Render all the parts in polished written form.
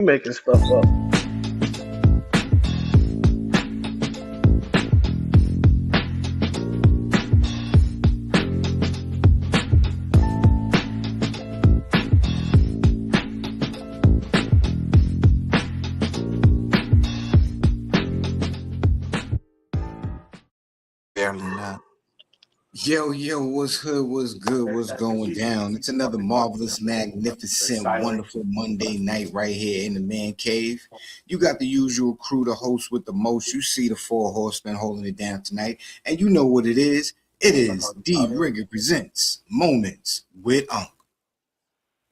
making stuff up. Barely not. Yo, what's hood, what's good, what's going down? It's another marvelous, magnificent, wonderful Monday night right here in the Man Cave. You got the usual crew, the host with the most. You see the four horsemen holding it down tonight, and you know what it is. It is D Rigger presents Moments with Unc.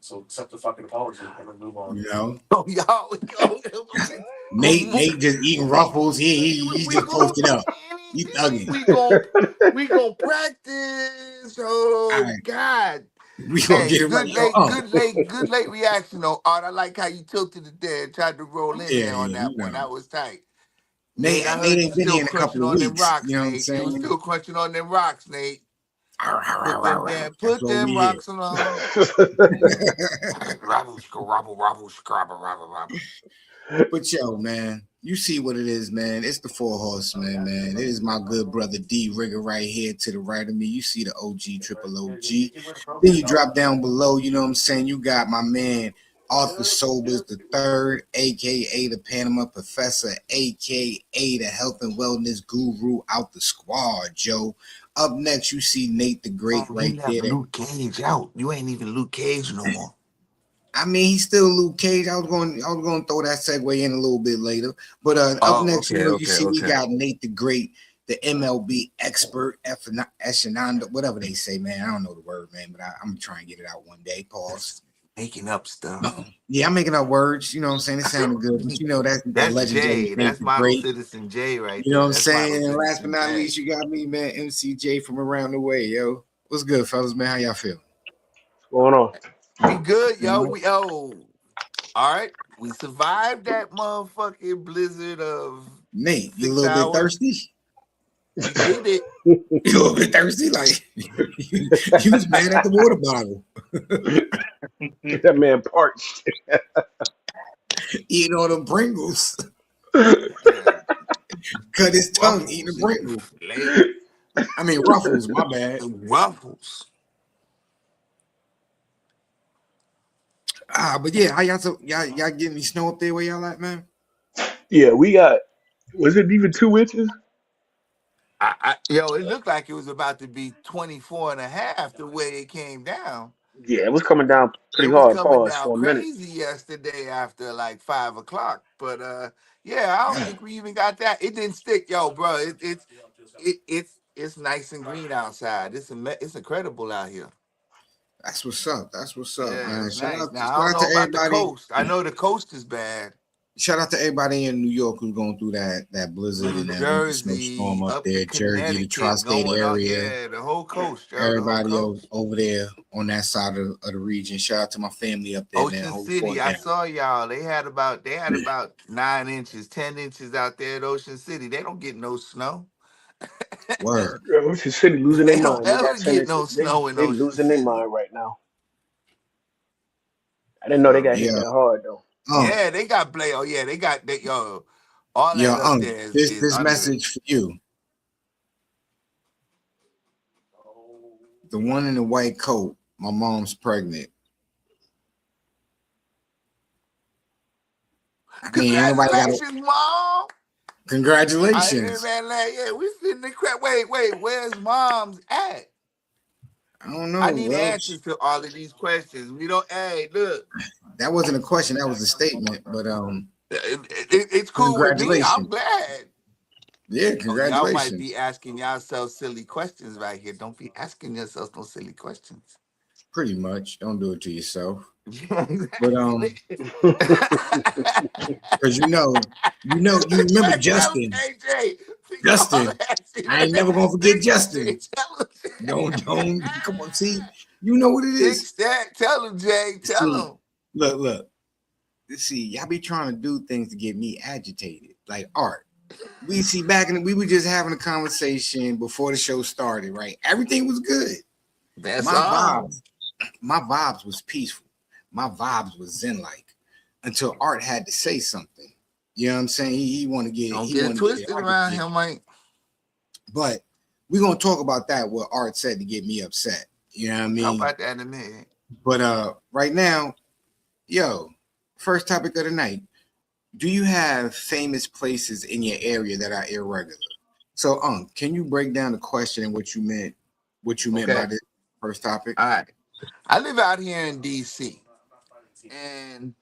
So accept the fucking apology and then move on. You know, Oh, y'all, Nate just eating ruffles. He just posted up. He thugging. we gonna practice. Oh All right, God. we gonna Hey, get it right. Yo, Unc. good late reaction though. Art, I like how you tilted it there and tried to roll in there on Yeah, that you one. know. That was tight. Nate I heard you ain't been still here in a crunching couple of on them weeks. rocks, You know what I'm Nate. You saying? still crunching on them rocks, Nate. That's Put what them we hear. rocks on. Robble. But yo, man, you see what it is, man. It's the four horsemen, man. It is my good brother D Rigger right here to the right of me. You see the OG, triple OG. Then you drop down below, you know what I'm saying? You got my man Arthur Sobers the third, aka the Panama Professor, aka the health and wellness guru out the squad, Joe. Up next, you see Nate the Great Oh, you right left there. Luke Cage out. You ain't even Luke Cage no more. I mean, he's still Luke Cage. I was going to throw that segue in a little bit later. But up next, you see we got Nate the Great, the MLB expert, Eshananda, whatever they say, man. I don't know the word, man, but I'm trying to get it out one day. Pause. Making up stuff. Yeah, I'm making up words. You know what I'm saying? It sounded good, but you know that's the legendary Jay. Nate That's the Model Great. Citizen Jay right You there. know what I'm That's saying? Model And last but Citizen not Jay. least, you got me, man, MCJ from around the way, yo. What's good, fellas, man? How y'all feel? What's going on? We good, yo. All right. We survived that motherfucking blizzard of Nate, you a 6 little bit hours. thirsty? We did it. You a little bit thirsty? Like, you was mad at the water bottle. That man parched. Eating all the Pringles. Yeah. Cut his tongue Ruffles. eating the Pringles. I mean, Ruffles, my bad. Ruffles. But yeah, how y'all getting any snow up there where y'all at, man? Yeah, we got. Was it even 2 inches? It looked like it was about to be 24 and a half the way it came down. Yeah, it was coming down It pretty was hard. coming Pause down for a minute. crazy yesterday after like 5 o'clock. But yeah, I don't think we even got that. It didn't stick, yo, bro. It's nice and green outside. It's incredible out here. That's what's up. That's what's up, Yeah, man. it's Shout nice. out, Now I shout don't out to know about the everybody. coast. I know the coast is bad. Shout out to everybody in New York who's going through that blizzard New and that winter snowstorm Jersey, up up to there, Jersey, the Connecticut, tri-state going on. area. Yeah, the whole coast, yo, the whole Everybody coast. over there on that side of the region. Shout out to my family up there, man. Ocean Hold City, it I down. saw y'all. They had about 9 inches, 10 inches out there at Ocean City. They don't get no snow. Word. Ocean City losing their They don't mind. They got ever 10 get no inches. They snow in they Ocean losing their City. mind right now. I didn't know they So got hit Yeah. that hard though. yeah, they got play. Oh yeah, they got that. Yo, all Yo, that up there is this under. message for you. The one in the white coat, my mom's pregnant. I mean, ain't nobody got it. Congratulations, mom. Congratulations. Yeah, we finna the crap. Wait, where's mom's at? I don't know. I need Well, answers to all of these questions. We don't. Hey, look, that wasn't a question. That was a statement. But it's cool with me. I'm congratulations. glad. Yeah, Oh, y'all might congratulations. be asking yourselves silly questions right here. Don't be asking yourselves no silly questions. Pretty much. Don't do it to yourself. Yeah, But exactly. because you remember Tell him, Justin. AJ. Justin. I ain't never gonna forget Justin. Tell him. Don't come on. See, you know what it is. Fix that. Tell him, Jay. Tell See, him. look. See, y'all be trying to do things to get me agitated, like art. We were just having a conversation before the show started, right? Everything was good. That's My all. vibes was peaceful. My vibes was zen like. until Art had to say something. You know what I'm saying? He want to get Don't get it it twisted around argument. him, Mike. But we're gonna talk about that. What Art said to get me upset. You know what I Talk mean? about that in a minute. But right now, yo, first topic of the night. Do you have famous places in your area that are irregular? So, can you break down the question and what you meant? What you meant by Okay. this first topic? All right. I live out here in DC. And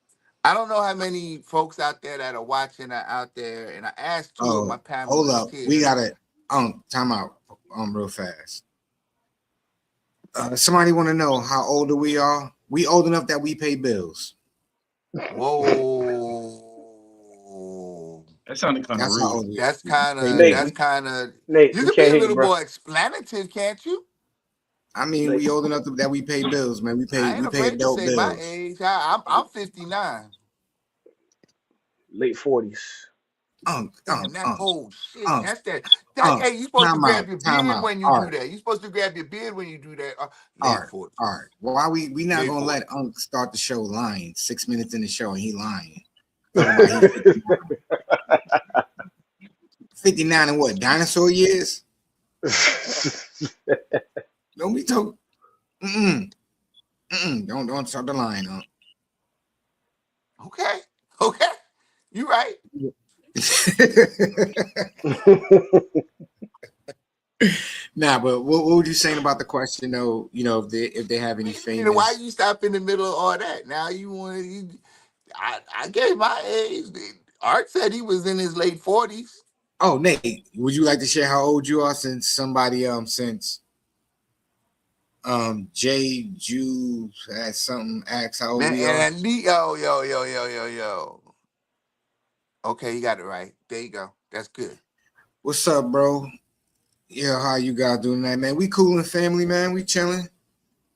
I don't know how many folks out there that are watching are out there. And I asked two of my Oh, hold panelists up. We here. gotta time out real fast. Somebody want to know how old we are? We old enough that we pay bills. Whoa. That sounded kind of That's how rude. old we are. That's We pay kinda Nate, bills. that's kinda Nate, you we could be can't a hear you, little bro. more explanative, can't you? I mean, Nate, we old enough that we pay bills, man. I ain't We pay afraid to adult say my bills. age. I'm 59. late 40s. Damn, that old shit. Unk, That's that. Hey, you supposed to grab your time beard out. when you do Art, that. You supposed to grab your beard when you do that. Late Art, 40s. Art. Why we not Late gonna let 40s. Unk start the show lying? 6 minutes in the show and he lying. Talking about he 59 and what? Dinosaur years? Don't be talking. Don't start the line, Unk. Okay. Okay. You right. Nah, but what were you saying about the question though? You know, if they have any Wait a minute. Why famous. you stop in the middle of all that? Now you want to. I gave my age. Art said he was in his late 40s. Oh, Nate, would you like to share how old you are since somebody since Jay Jew has something asked how old Man, we are? and yo. Okay, you got it right. There you go. That's good. What's up, bro? Yeah, how you guys doing that, man? We cool and family, man. We chilling.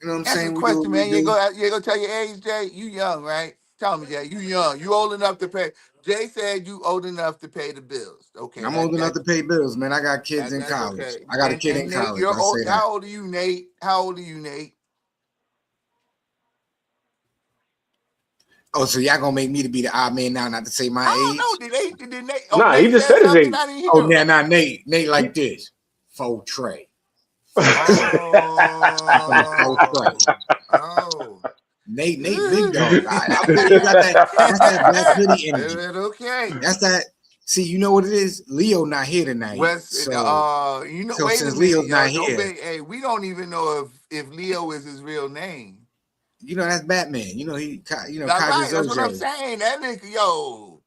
You know what I'm Answer the saying? We do what question, we man. do. You ain't gonna tell your age, Jay? You young, right? Tell me, Jay. You young. You old enough to pay. Jay said you old enough to pay the bills. Okay, I'm old enough to pay bills, man. I got kids in that's college. okay. I got a kid in And Nate, college. you're I say old. that. How old are you, Nate? How old are you, Nate? Oh, so y'all gonna make me to be the odd man now, not to say my I don't age? know. Did Nate? Oh, Nah, he Nate just said said his something. age. I didn't Oh, hear him. now Nate He, like this. Faux tray. I'm from the faux tray. Oh, oh. Nate, big dog. I feel you got that. That's that Black Diddy energy. Okay. That's that. See, you know what it is? Leo not here tonight. West, So wait a since minute, Leo's yo. not Don't here, be. Hey, we don't even know if Leo is his real name. you know that's Batman. You know That's Kaja right. That's what I'm Zoje. saying. That nigga, yo.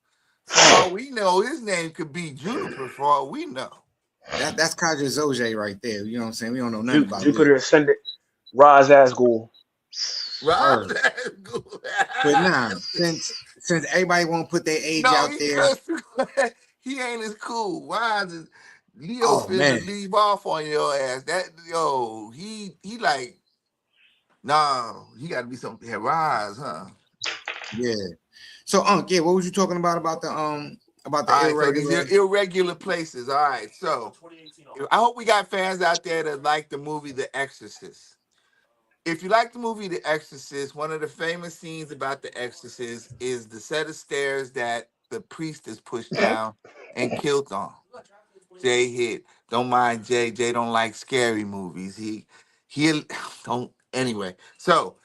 For all we know, his name could be Juniper. For all we know. That's Kaja Zoje right there. You know what I'm saying? We don't know nothing about Leo. Jupiter ascendant. Raz Asgul. Rob, Word. that's good. But nah, since everybody won't put their age No, out there. he ain't as cool. Why is Leo Oh finna man, leave off on your ass? That yo, he like, nah, he gotta be something. Yeah, rise, huh? yeah. So yeah, what was you talking about the All right, so these irregular? irregular places. All right, so I hope we got fans out there that like the movie The Exorcist. If you like the movie The Exorcist, one of the famous scenes about The Exorcist is the set of stairs that the priest is pushed down and killed on. Jay hit. Don't mind Jay. Jay don't like scary movies. He don't anyway. So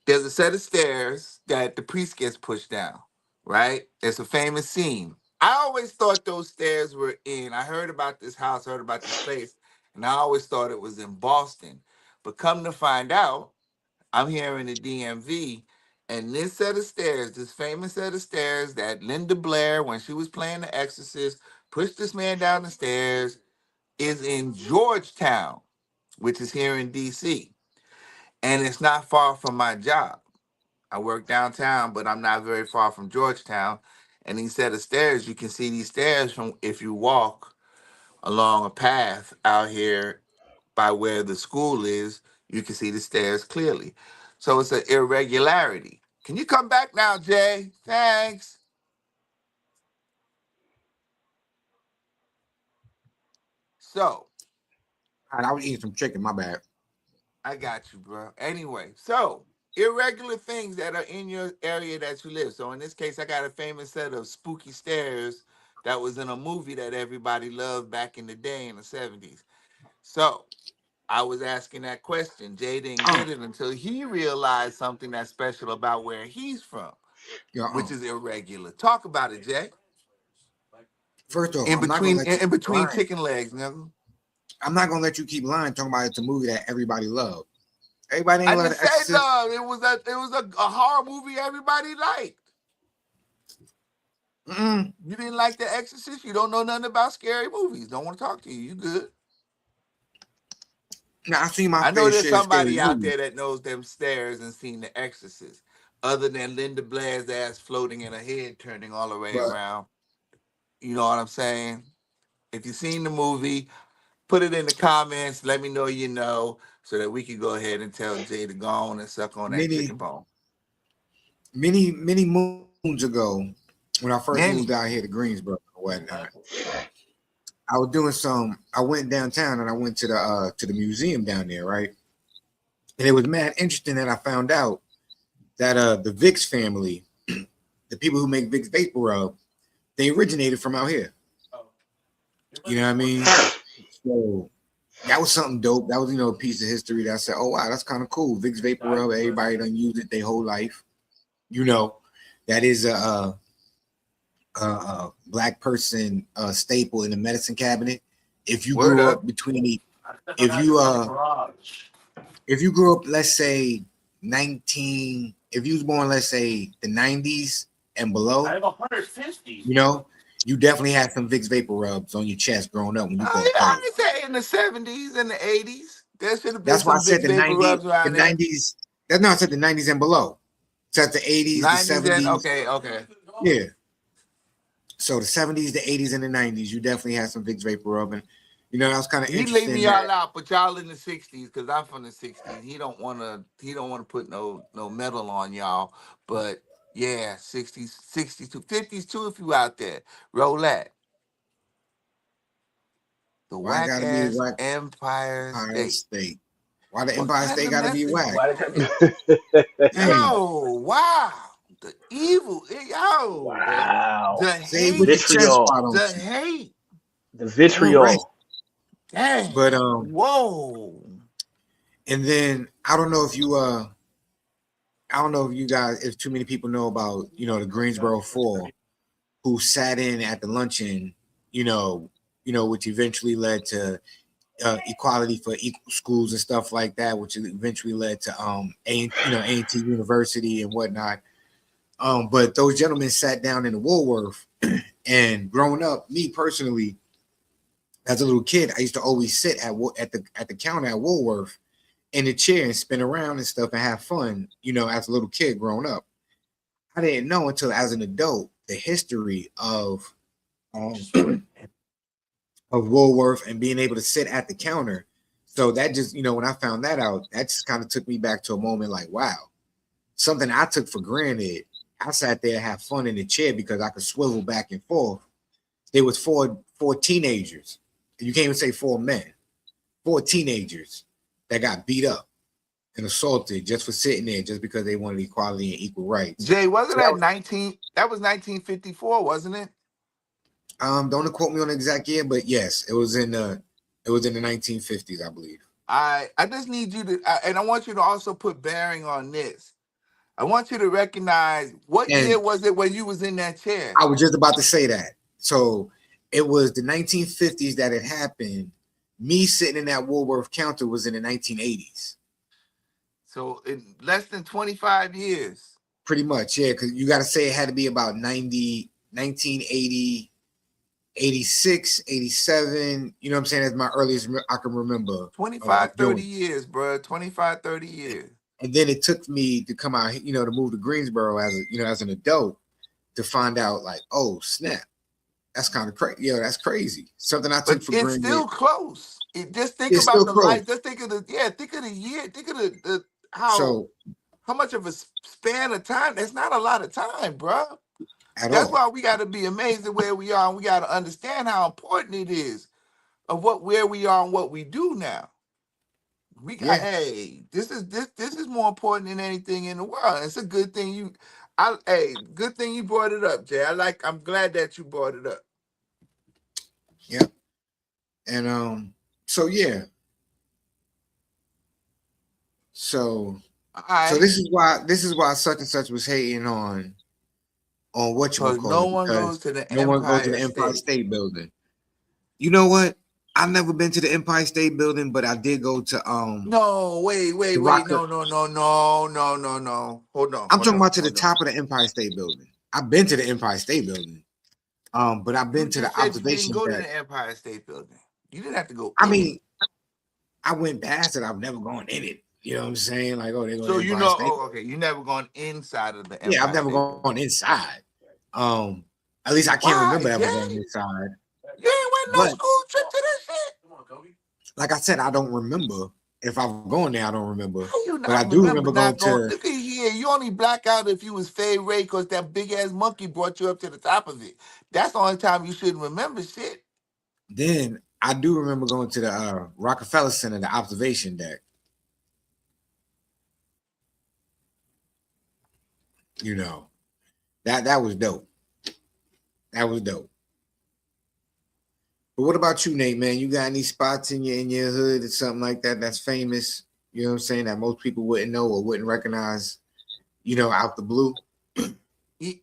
there's a set of stairs that the priest gets pushed down, right? It's a famous scene. I always thought those stairs were in. I heard about this house, heard about this place, and I always thought it was in Boston. But come to find out, I'm here in the DMV, and this set of stairs, this famous set of stairs that Linda Blair, when she was playing The Exorcist, pushed this man down the stairs, is in Georgetown, which is here in DC. And it's not far from my job. I work downtown, but I'm not very far from Georgetown. And these set of stairs, you can see these stairs from if you walk along a path out here by where the school is, you can see the stairs clearly. So it's an irregularity. Can you come back now, Jay? Thanks. So I was eating some chicken. My bad. I got you, bro. Anyway, so irregular things that are in your area that you live. So in this case, I got a famous set of spooky stairs that was in a movie that everybody loved back in the day in the 70s. So I was asking that question. Jay didn't get it until he realized something that's special about where he's from, Yo, which is irregular. Talk about it, Jay. first off, In I'm not gonna between let you in keep between lying. chicken legs, nigga. I'm not gonna let you keep lying talking about it's a movie that everybody loved. Everybody I ain't love didn't The say Exorcist. love. It was a horror movie everybody liked. Mm-mm. You didn't like The Exorcist. You don't know nothing about scary movies. Don't want to talk to you. You good? Now I seen my I know fair there's share of scary somebody out movies, there that knows them stairs and seen The Exorcist, other than Linda Blair's ass floating in her head, turning all the way but around. You know what I'm saying? If you've seen the movie, put it in the comments. Let me know you know, so that we can go ahead and tell Jay to go on and suck on that chicken many, bone. many moons ago, when I first moved out here to Nanny. Greensboro or whatnot, I was doing some. I went downtown and I went to the museum down there, right? And it was mad interesting that I found out that the Vicks family, the people who make Vicks Vapor Rub, they originated from out here. You know what I mean? So that was something dope. That was a piece of history that I said, oh wow, that's kind of cool. Vicks Vapor Rub, everybody done used it their whole life. You know, that is a black person staple in the medicine cabinet. If you Word grew up. up between the, I set the if knife you in my garage. if you grew up, let's say 19, if you was born, let's say the 90s and I below, have 150. you know, you definitely had some Vicks Vapor Rubs on your chest growing up when you Oh caught yeah, cold. I say in the 70s and the 80s. There should have been That's why I some said Vicks Vapor Rubs the around there. 90s. That's not I said the 90s and below. So that's the 80s, the 90s and 70s. okay. Yeah. So the 70s, the 80s, and the 90s, you definitely had some Vicks Vapor Rub. And, that was kind of He leave interesting me all that, out, but y'all in the 60s, because I'm from the 60s. He don't wanna put no metal on y'all. But yeah, 60s, 60s to 50s too, if you out there. Roll that. The why it whack got to be the ass whack Empire Empire State. State? Why the What Empire kind State of got to be message? whack? Why did Dang. Yo, wow. The evil, yo, the Wow. Say it hate, with your chest, Vitriol. why don't the you? hate. The All right. vitriol. But Dang. Whoa. and then I don't know if you guys, if too many people know about, the Greensboro Four, who sat in at the luncheon, you know, which eventually led to equality for equal schools and stuff like that, which eventually led to A&T University and whatnot. But those gentlemen sat down in the Woolworth, and growing up, me personally, as a little kid, I used to always sit at the counter at Woolworth in the chair and spin around and stuff and have fun, as a little kid growing up. I didn't know until as an adult the history um, of Woolworth and being able to sit at the counter. So that just, when I found that out, that just kind of took me back to a moment like, wow, something I took for granted. I sat there and had fun in the chair because I could swivel back and forth. There was four teenagers. You can't even say four men, four teenagers that got beat up and assaulted just for sitting there, just because they wanted equality and equal rights. Jay, wasn't So that that was 1954, wasn't it? don't quote me on the exact year, but yes, it was in the 1950s, I believe. I just need you to, and I want you to also put bearing on this. I want you to recognize what year And was it when you was in that chair. I was just about to say that. So it was the 1950s that it happened. Me sitting in that Woolworth counter was in the 1980s. So in less than 25 years. Pretty much, yeah, because you got to say it had to be about 90, 1980, 86, 87. You know what I'm saying? That's my earliest I can remember 25, 30 doing. years, bro. 25, 30 years. And then it took me to come out, to move to Greensboro as an adult to find out like, oh snap, that's kind of crazy. That's crazy. Something I But took for it's granted. still close. Just think It's about still the close. life. Just think of the year. Think of the how So how much of a span of time. That's not a lot of time, bro. at That's all. why we got to be amazed at where we are, and we got to understand how important it is of where we are and what we do now. We got Yeah, hey, this is more important than anything in the world. It's a good thing good thing you brought it up, Jay. I'm glad that you brought it up. yeah. And so yeah. So All so right. this is why such and such was hating on what you Because no call it, one because goes to the no one goes to the Empire Empire State. State Building. You know what? I've never been to the Empire State Building, but I did go to No, wait, the Rock. no, no, no, no, no, no, no. I'm talking about to the Hold on. top of the Empire State Building. I've been to the Empire State Building, but I've You been to just the said you didn't observation go to deck. the Empire State Building. You didn't have to go I in it. mean, I went past it. I've never gone in it. You know what I'm saying? Like, oh, they go to So the you Empire know, State. okay, you never gone inside of the Yeah, I've Empire never State gone Building. inside. Um, at least I can't Why, remember ever going Jay? inside. You ain't went no But school trip to this shit? like I said, I don't remember. If I've gone there, I don't remember. How you But I not do remember remember going not going? to. Look at here. You only black out if you was Fay Ray because that big ass monkey brought you up to the top of it. That's the only time you shouldn't remember shit. Then I do remember going to the Rockefeller Center, the observation deck. You know, that was dope. That was dope. But what about you, Nate? Man, you got any spots in your hood or something like that that's famous? You know what I'm saying, that most people wouldn't know or wouldn't recognize. Out the blue. You-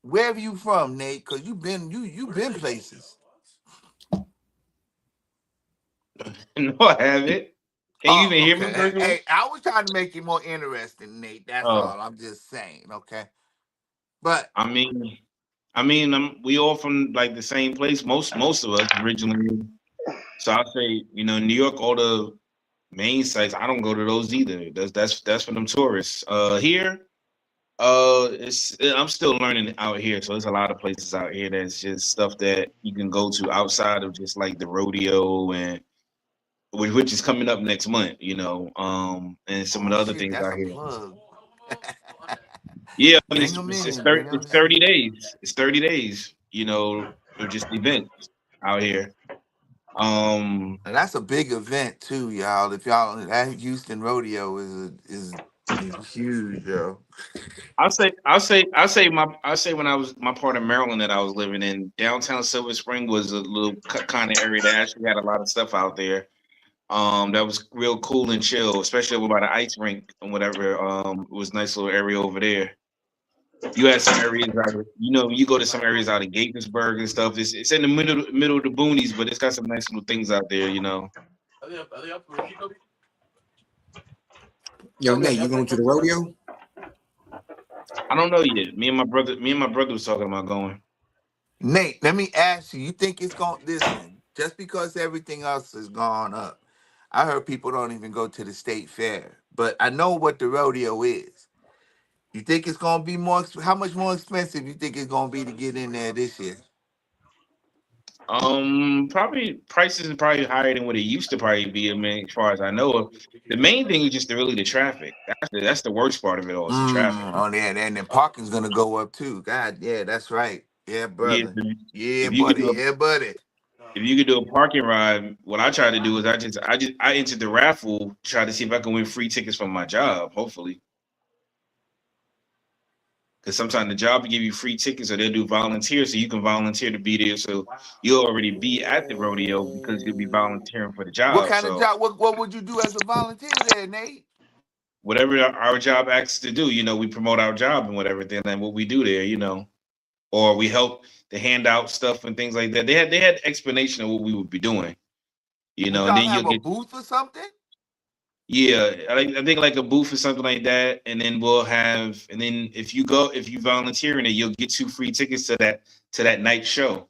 Wherever you from, Nate? Because you been places. No, I haven't. Can you even Oh, hear me, okay. first of all? Hey, I was trying to make it more interesting, Nate. That's Oh, all. I'm just saying, okay. But I mean, we all from like the same place. Most of us originally. So I'll say, New York, all the main sites. I don't go to those either. That's for them tourists. Here, I'm still learning out here. So there's a lot of places out here that's just stuff that you can go to outside of just like the rodeo and which is coming up next month. And some of oh the other shit, things that's out a here. plug. Yeah, and Bring it's them it's, it's, in, 30, bring them it's 30 in. days. It's 30 days, of just events out here. Um, And that's a big event too, y'all. If y'all that Houston rodeo is huge, yo. I'll say when I was my part of Maryland that I was living in, downtown Silver Spring was a little kind of area that actually had a lot of stuff out there. That was real cool and chill, especially over by the ice rink and whatever. It was a nice little area over there. You had some areas out of, you go to some areas out of Gaithersburg and stuff. It's in the middle of the boonies, but it's got some nice little things out there. Yo, Nate, you going to the rodeo? I don't know yet. Me and my brother was talking about going. Nate, let me ask you, you think it's gonna listen, just because everything else has gone up. I heard people don't even go to the state fair, but I know what the rodeo is. You think it's gonna be how much more expensive you think it's gonna be to get in there this year? Probably prices are probably higher than what it used to probably be. I mean, as far as I know, the main thing is just really the traffic. That's the worst part of it all. Is the traffic. Oh yeah, and then parking's gonna go up too. God, yeah, that's right. Yeah, Yeah, brother. Yeah, if you could buddy. do a Yeah, buddy. if you could do a parking ride, what I try to do is I entered the raffle, try to see if I can win free tickets from my job. Hopefully, because sometimes the job will give you free tickets, or they'll do volunteer, so you can volunteer to be there. So you'll already be at the rodeo because you'll be Oh. volunteering for the What job. kind of So job? What would you do as a volunteer there, Nate? whatever our job asks us to do, we promote our job and whatever. Then what we do there. Or we help to hand out stuff and things like that. They had explanation of what we would be doing, Would and y'all then you'll have a get. booth or something? Yeah, I think like a booth or something like that, and then and then if you volunteer in it, you'll get 2 free tickets to that night show.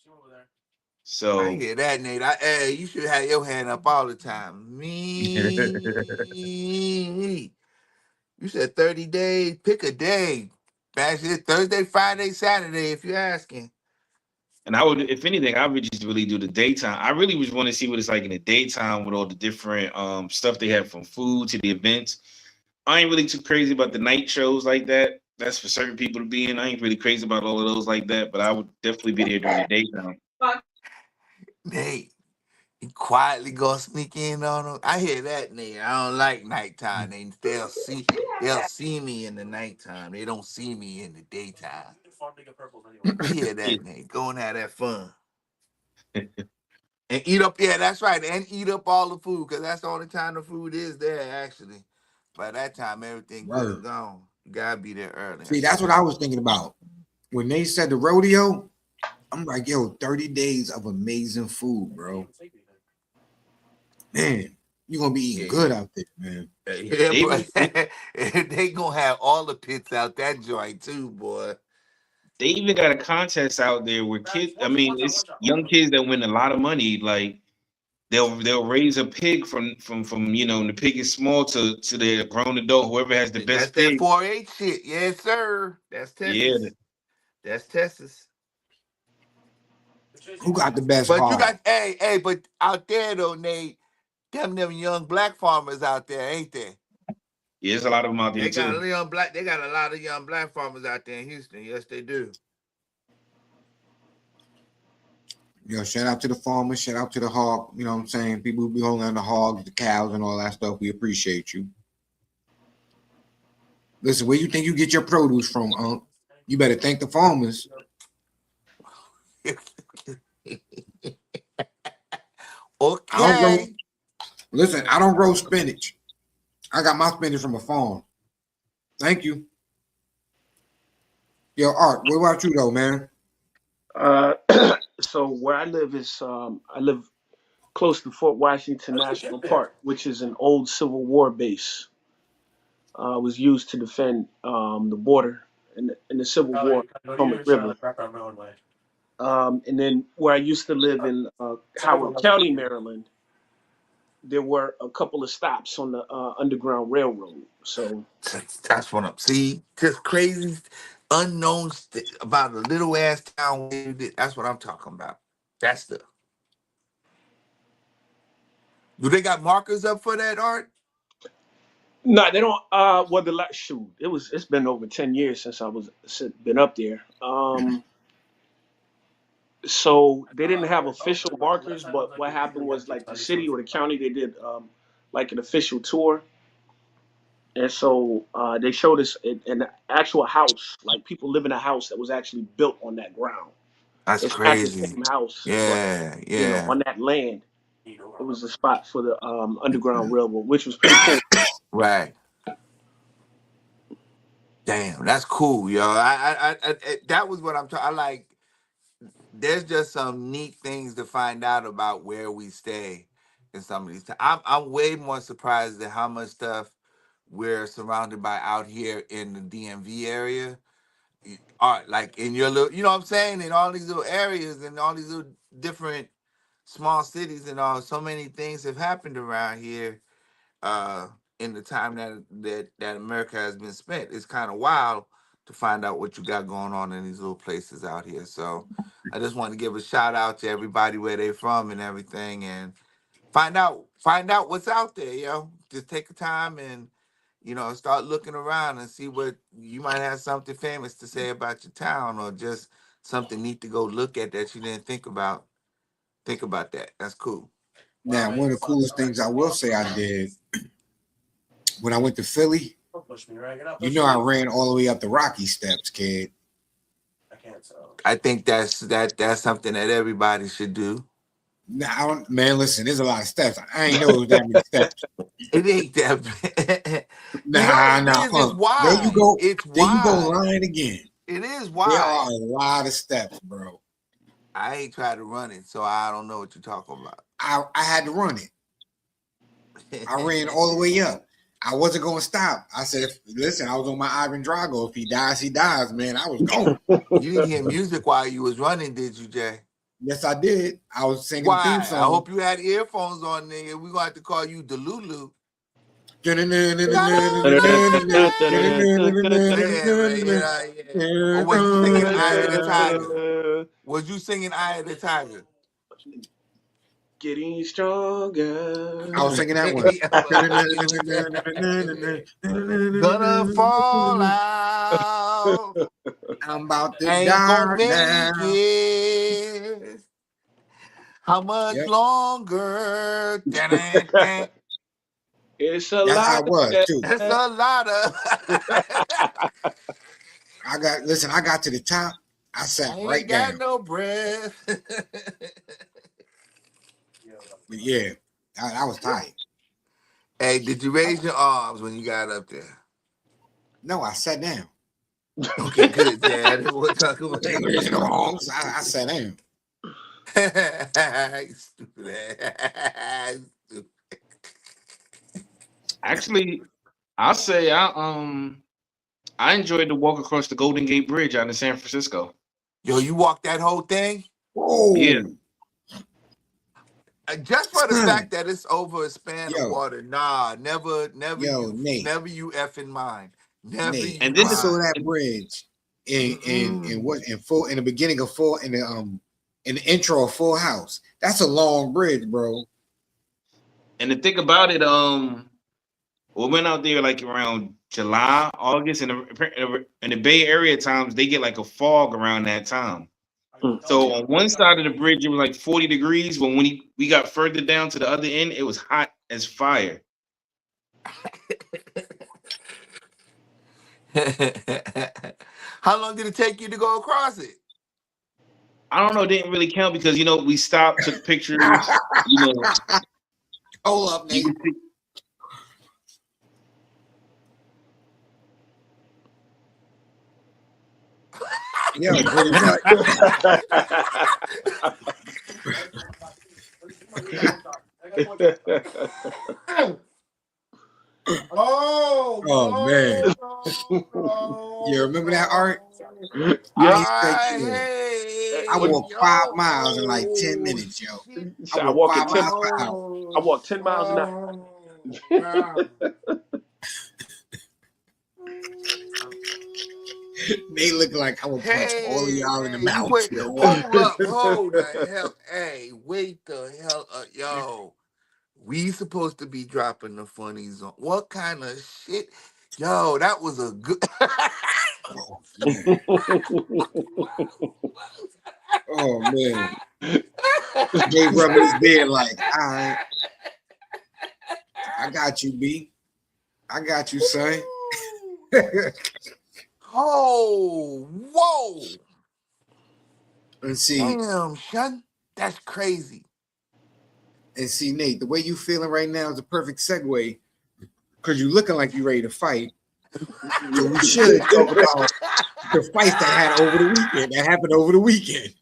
I So hear that, Nate. Hey, you should have your hand up all the time. Me. You said 30 days. Pick a day. Bash it Thursday, Friday, Saturday, if you're asking. and I would, if anything, I would just really do the daytime. I really just want to see what it's like in the daytime with all the different stuff they have from food to the events. I ain't really too crazy about the night shows like that. That's for certain people to be in. I ain't really crazy about all of those like that, but I would definitely be there during the daytime. Nate. You quietly go sneak in on them. I hear that, nigga. I don't like nighttime. They'll see me in the nighttime. They don't see me in the daytime. I hear that, nigga. Go and have that fun. And eat up, yeah, that's right. And eat up all the food, because that's the only time the food is there, actually. By that time, everything good and Word. gone. You gotta be there early. See, that's what I was thinking about. When they said the rodeo, I'm like, yo, 30 days of amazing food, bro. Man, you're gonna be eating good out there, man. Yeah, They boy. even they, They gonna have all the pits out that joint too, boy. they even got a contest out there where kids. I mean, it's young kids that win a lot of money. Like they'll raise a pig from the pig is small to the grown adult. Whoever has the That's best that pig. 4-H shit. Yes, sir. That's Yeah, Texas. That's Texas. Who got the best But you hog? got, but out there though, Nate, them young black farmers out there, ain't there? yeah. There's a lot of them out there too. They got a lot of young black farmers out there in Houston. Yes, they do. Yo, shout out to the farmers, shout out to the hog. You know what I'm saying? People who be holding on the hogs, the cows, and all that stuff. We appreciate you. Listen, where you think you get your produce from, Unc? You better thank the farmers. I don't grow. Okay. Listen, I don't grow spinach. I got my spinach from a farm. Thank you. Yo, Art, what about you though, man? Uh, so where I live is I live close to Fort Washington National Park, which is an old Civil War base. Was used to defend the border in the Civil War, Potomac River. And then where I used to live in Howard County, Maryland, there were a couple of stops on the Underground Railroad. So That's what I'm. See, just crazy, unknown about a little ass town. That's what I'm talking about. That's the. Do they got markers up for that, Art? no, they don't. Well, the last shoot, it's been over 10 years since been up there. So they didn't have official markers, but what happened was like the city or the county they did like an official tour, and so they showed us an actual house, like people live in a house that was actually built on that ground. That's It's not the crazy. same house, but Yeah, yeah. on that land, it was a spot for the Underground Railroad, which was pretty cool. Right. Damn, that's cool, yo. That was what I'm talking. I like. There's just some neat things to find out about where we stay in some of these. I'm way more surprised at how much stuff we're surrounded by out here in the DMV area. Like in your little, you know what I'm saying, in all these little areas and all these little different small cities and all. So many things have happened around here uh, in the time that America has been spent. It's kind of wild to find out what you got going on in these little places out here. So I just want to give a shout out to everybody where they from and everything, and find out what's out there, yo. Just take the time and start looking around and see what you might have something famous to say about your town, or just something neat to go look at that you didn't think about. Think about that. That's cool. Now, one of the coolest things I will say I did when I went to Philly, I ran all the way up the Rocky Steps, kid. I think that's something that everybody should do. Now, man, listen, there's a lot of steps. I ain't know it was that many steps. It ain't that bad. Nah, It nah, is. It's There you wide. go. It's There you go, wide. lying again. It is There wide. are a lot of steps, bro. I ain't tried to run it, so I don't know what you're talking about. I had to run it. I ran all the way up. I wasn't going to stop. I said, listen, I was on my Ivan Drago. If he dies, he dies, man. I was going. You didn't hear music while you was running, did you, Jay? Yes, I did. I was singing the theme Why? I song. hope you had earphones on, nigga. We're gonna have to call you Delulu. Yeah, man. Or was you singing Eye of the Tiger? Was you singing Eye of the Tiger? Getting stronger. I was singing that one. Gonna fall out. I'm about to Ain't die gonna make now. it. How much Yep. longer? Dun-dun-dun. It's a That's how lot it was of too. That's a lot of. I got to the top. I sat I ain't right got down. no breath. But yeah, I was tired. Hey, did you raise your arms when you got up there? No, I sat down. Okay, good, Dad. We'll talk about I ain't raising no arms. I sat down. it. Stupid ass. Actually, I'll say I enjoyed the walk across the Golden Gate Bridge out in San Francisco. Yo, you walked that whole thing? Yeah. Whoa, Just for the son. fact that it's over a span of Yo, water. Nah, never Nate, you effing mind. Never Nate. you And then I the saw mind. that bridge Mm-mm. in the beginning of full in the intro of Full House. That's a long bridge, bro. and the thing about it, we went out there like around July, August, in the Bay Area times they get like a fog around that time. Mm. So on one side of the bridge it was like 40 degrees, but when we got further down to the other end, it was hot as fire. How long did it take you to go across it? I don't know, it didn't really count because we stopped, took pictures. You know, Hold up, you Nate. can see. Yo, pretty much. Oh Oh man, no, no, you remember that art? Yeah, He said, I "Yeah, I hate what walked 5 miles in like 10 minutes, yo. shit. I I walked walk at 10 5 miles per hour." I walk 10 miles an hour. Wow. They look like I would punch all of Hey y'all in the man, you mouth, wait. yo. Hold the hell. Hey, wait the hell up, yo. We supposed to be dropping the funnies on what kind of shit? Yo, that was a good. Oh man, oh man. They rubbing his beard like, all right, I got you, B. I got you, son. Oh, whoa. and see, Damn, son. That's crazy. Nate, the way you feeling right now is a perfect segue because you looking like you ready to fight. So we should talk about the fights that happened over the weekend.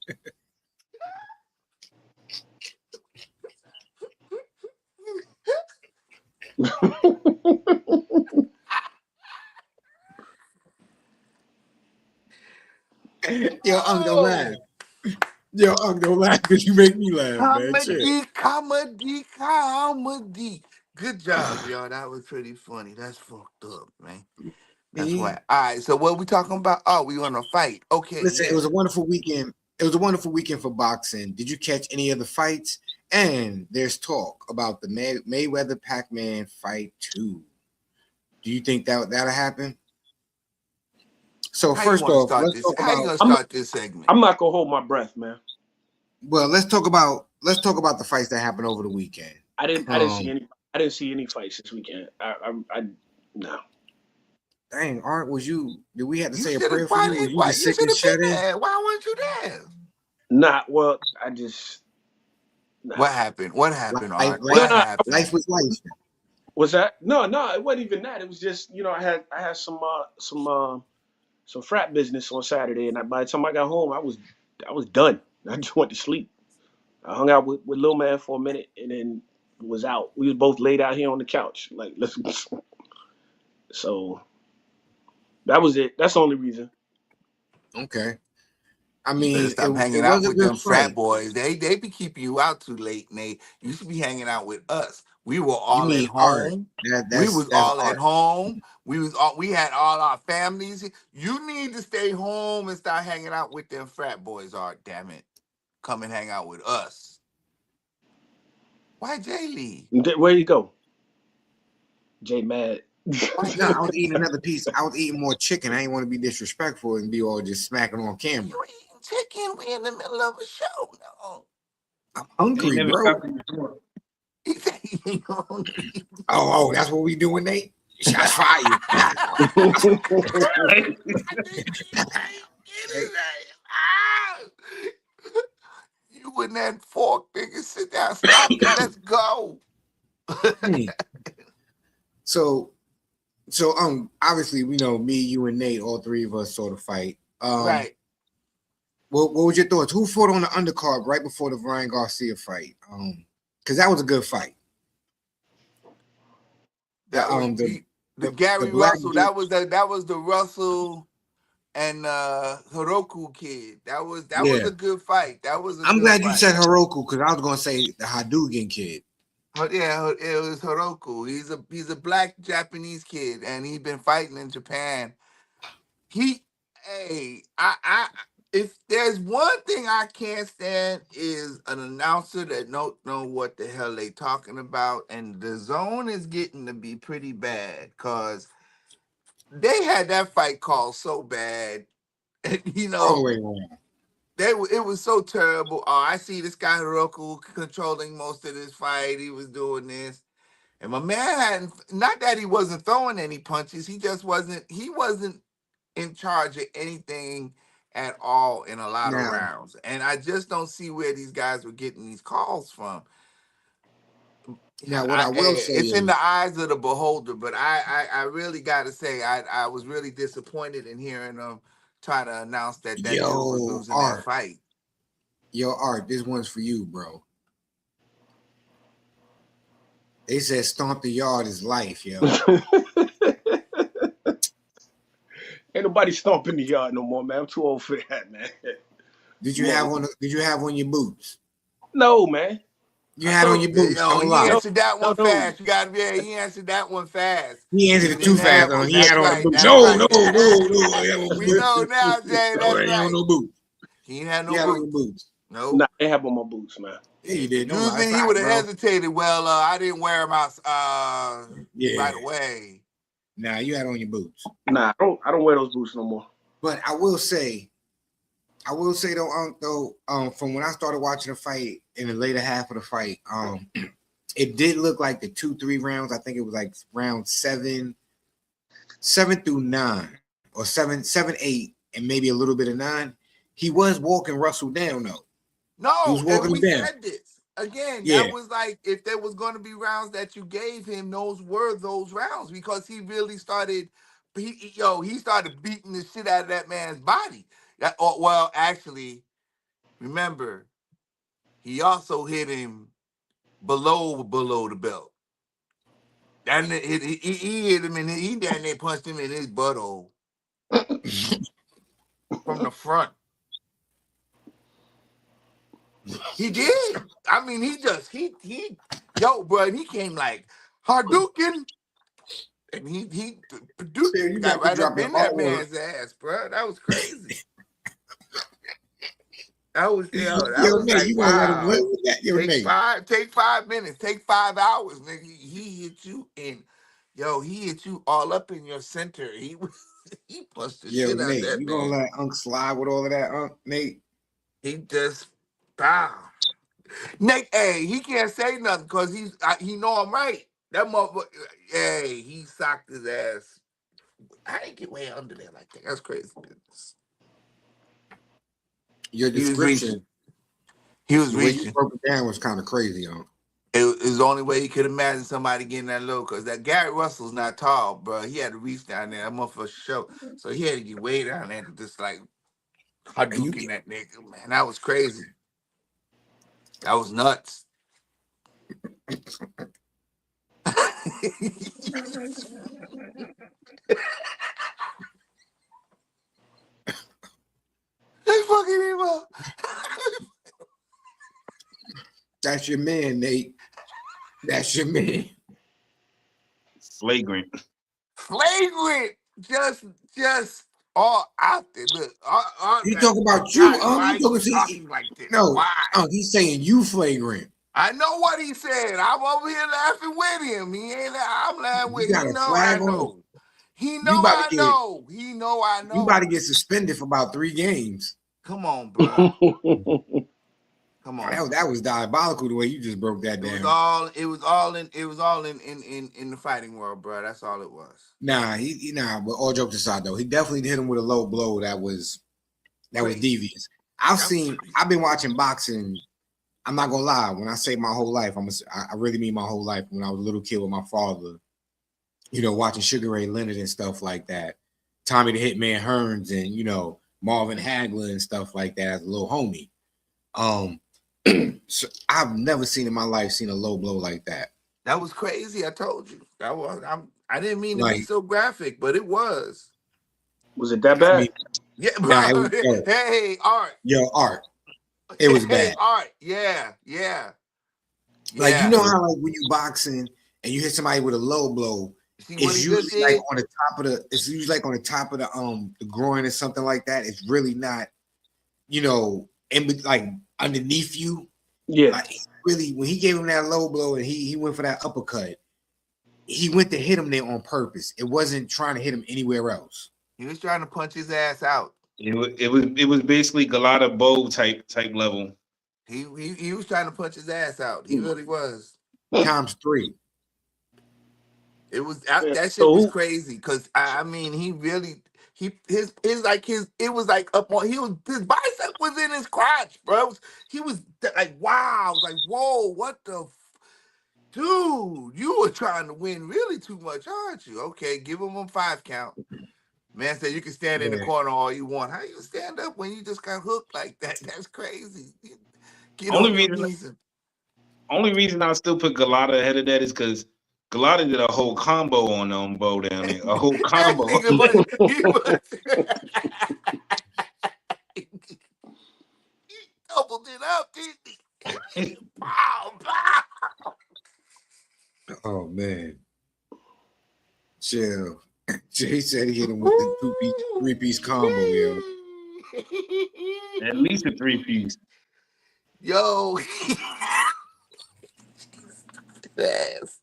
Yo, Unc, don't laugh. Yo, Unc, don't laugh because you make me laugh, man. Shit. Comedy. Good job, y'all. That was pretty funny. That's fucked up, man. That's Yeah. why. All right, so what we talking about? Oh, we want to fight. Okay, Listen, it yeah. was a wonderful weekend. It was a wonderful weekend for boxing. Did you catch any of the fights? And there's talk about the Mayweather Pac-Man fight 2. Do you think that'll happen? So How you first want to off, start let's this? talk How you about gonna start this segment? I'm not gonna hold my breath, man. let's talk about the fights that happened over the weekend. I didn't see any. I didn't see any fights this weekend. No. Dang, Art, did we have to You say a should have. prayer for you? Was you Why just you sick should and have shut been in? there? Why weren't you there? Not well. I just nah. What happened? What happened, Life, Art? life, No, What no. happened? life was life. Was that? No, no. It wasn't even that. It was just I had some frat business on Saturday, and by the time I got home, I was done. I just went to sleep. I hung out with Lil Man for a minute, and then was out. We was both laid out here on the couch, like let's. So that was it. That's the only reason. Okay. I You better mean, stop it hanging out was a with good them frat fight. boys. They be keeping you out too late, Nate. You should be hanging out with us. We were You all at mean Art? home. We That's was all at Art. home. We had all our families. You need to stay home and start hanging out with them frat boys, Art. Damn it. Come and hang out with us. Why Jay Lee? Where you go, Jay? Mad. Why No, Jay I was Lee? eating another piece. I was eating more chicken. I didn't want to be disrespectful and be all just smacking on camera. You eating chicken? We in the middle of a show. No. I'm He hungry, never bro. stopped in the door. He said he ain't hungry. Oh, that's what we doing, Nate? Shots fired. You and that fork, nigga, sit down, stop it, let's go. So obviously we know me, you, and Nate, all three of us saw the fight. Right. What was your thoughts? Who fought on the undercard right before the Ryan Garcia fight? Because that was a good fight. That was the Gary black Russell. dude. That was the Russell and Hiroku kid. That was a good fight. I'm glad you said Hiroku because I was gonna say the Hadouken kid. But yeah, it was Hiroku. He's a black Japanese kid, and he's been fighting in Japan. If there's one thing I can't stand is an announcer that don't know what the hell they talking about, and the zone is getting to be pretty bad because they had that fight called so bad, and All the way around. it was so terrible. Oh, I see this guy Hiroku controlling most of this fight. He was doing this. And my man hadn't, not that he wasn't throwing any punches, he wasn't in charge of anything at all in a lot of rounds. And I just don't see where these guys were getting these calls from. Now, what I will say it's in the eyes of the beholder, but I really got to say, I was really disappointed in hearing them try to announce that dude was losing that fight. Yo, Art, this one's for you, bro. They said stomp the yard is life, yo. Ain't nobody stomping the yard no more, man. I'm too old for that, man. Did you have on your boots? No, man. You had on your boots. He answered that one fast. You got he answered that one fast. He answered it too fast. He had on the boots. No. We know now, Jay. That's right. He had no boots. He ain't had no boots. No. Nah, I have on my boots, man. Yeah, you did. Usually he would have hesitated. Well, I didn't wear them out right away. Nah, you had on your boots. Nah, I don't wear those boots no more. But I will say though, from when I started watching the fight in the later half of the fight, it did look like the 2-3 rounds. I think it was like round 7 through 9, or 7, 8, and maybe a little bit of 9. He was walking Russell down though. No, he was walking him down. Said this again. Yeah. That was like, if there was going to be rounds that you gave him, those were those rounds, because he really started. He started beating the shit out of that man's body. Actually, remember, he also hit him below the belt. That he hit him, and he down there punched him in his butthole from the front. He did. I mean, bro, he came like Hadouken, and he got right up in that man's ass, bro. That was crazy. That was like, wow. Take 5 minutes, take 5 hours, nigga. He hit you and he hit you all up in your center. He punched the shit out of that. You gonna let Unc slide with all of that, Nate? He just Nate, he can't say nothing because he know I'm right. That motherfucker, he socked his ass. I didn't get way under there like that. That's crazy business. Your description, he was reaching. You broke it down was kind of crazy, huh? It was the only way he could imagine somebody getting that low, because that Gary Russell's not tall, bro. He had to reach down there. I'm up for show, so he had to get way down there to just like Hadouken that nigga. Man, that was crazy. That was nuts. They fucking him up. That's your man, Nate. That's your man. Flagrant. Just all out there. Look, he talking about you. He's saying you flagrant. I know what he said. I'm over here laughing with him. He ain't. I'm laughing with him. He know I know. He know I know. He know I know. You about to get suspended for about 3 games. Come on, bro. Come Oh, on, man. that was diabolical the way you just broke that It was down. all. It was all in. It was all in the fighting world, bro. That's all it was. Nah. But all jokes aside, though, he definitely hit him with a low blow that was Crazy. devious. That was crazy. I've been watching boxing. I'm not gonna lie. When I say my whole life, I really mean my whole life. When I was a little kid with my father, watching Sugar Ray Leonard and stuff like that, Tommy the Hitman Hearns, and Marvin Hagler and stuff like that as a little homie. Um, so I've never seen in my life seen a low blow like that. That was crazy. I told you. That was. I didn't mean to be Like, so graphic, but it was. Was it that I bad? mean, Yeah, nah, it bro. was Hey, Art. Art. It was Hey, bad. Art. Yeah. Like, how like when you boxing and you hit somebody with a low blow, See what it's he just usually like did? on the top of the groin or something like that. It's really not, like underneath you. Yeah. Like, really, when he gave him that low blow and he went for that uppercut, he went to hit him there on purpose. It wasn't trying to hit him anywhere else. He was trying to punch his ass out. It was basically Galata Bow type level. He was trying to punch his ass out. He really was. Times 3. It was Yeah. that shit So was who crazy because I mean he really his it was like up on his bicep was in his crotch, bro. He was like wow, I was like whoa, what the dude? You were trying to win really too much, aren't you? Okay, give him a 5 count. Man said you can stand in the Yeah. corner all you want. How you stand up when you just got hooked like that? That's crazy. Get Only on your reason knees. only reason I still put Galata ahead of that is because Galata did a whole combo on Bo down there. A whole That combo. nigga was he was he doubled it up, didn't he? Pow, pow. Oh man, chill. Jay said he hit him with the 3-piece combo, yo. At least a 3-piece. Yo, yes.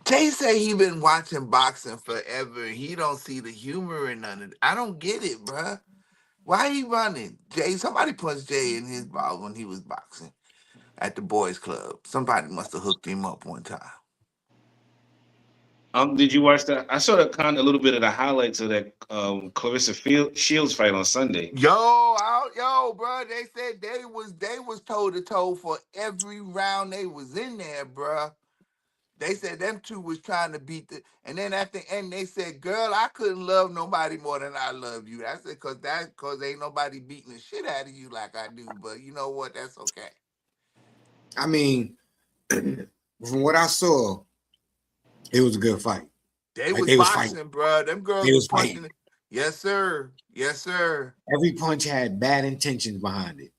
Jay say he been watching boxing forever. He don't see the humor in none of it. I don't get it, bruh. Why he running? Jay, somebody punched Jay in his ball when he was boxing at the boys club. Somebody must have hooked him up one time. Did you watch that? I saw a little bit of the highlights of that Clarissa Shields fight on Sunday. Yo, bro. They said they was toe to toe for every round they was in there, bro. They said them two was trying to beat and then at the end they said, "Girl, I couldn't love nobody more than I love you." I said, "Cause ain't nobody beating the shit out of you like I do." But you know what? That's okay. I mean, from what I saw, it was a good fight. They Like, was they was fighting. boxing, bro. Them girls They was was fighting. punching. Yes, sir. Yes, sir. Every punch had bad intentions behind it.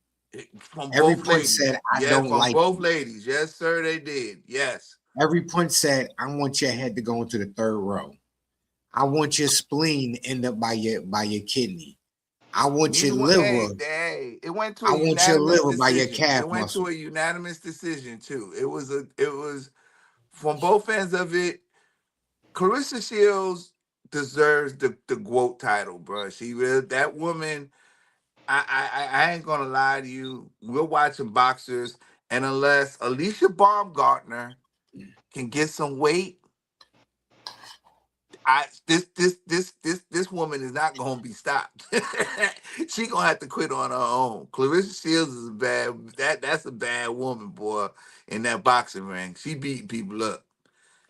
From Every both punch ladies. said, "I Yeah, don't from like both you." ladies. Yes, sir, they did. Yes. Every punch said, "I want your head to go into the 3rd row. I want your spleen to end up by your kidney. I want your Neither one. liver. It went to I a want your unanimous liver by your decision. It calf went to muscle." a unanimous decision too. It was from both ends of it. Clarissa Shields deserves the GOAT title, bro. She really that woman. I ain't gonna lie to you. We're watching boxers, and unless Alicia Baumgartner can get some weight, this woman is not gonna be stopped. She gonna have to quit on her own. Clarissa Shields is that's a bad woman, boy, in that boxing ring. She beating people up.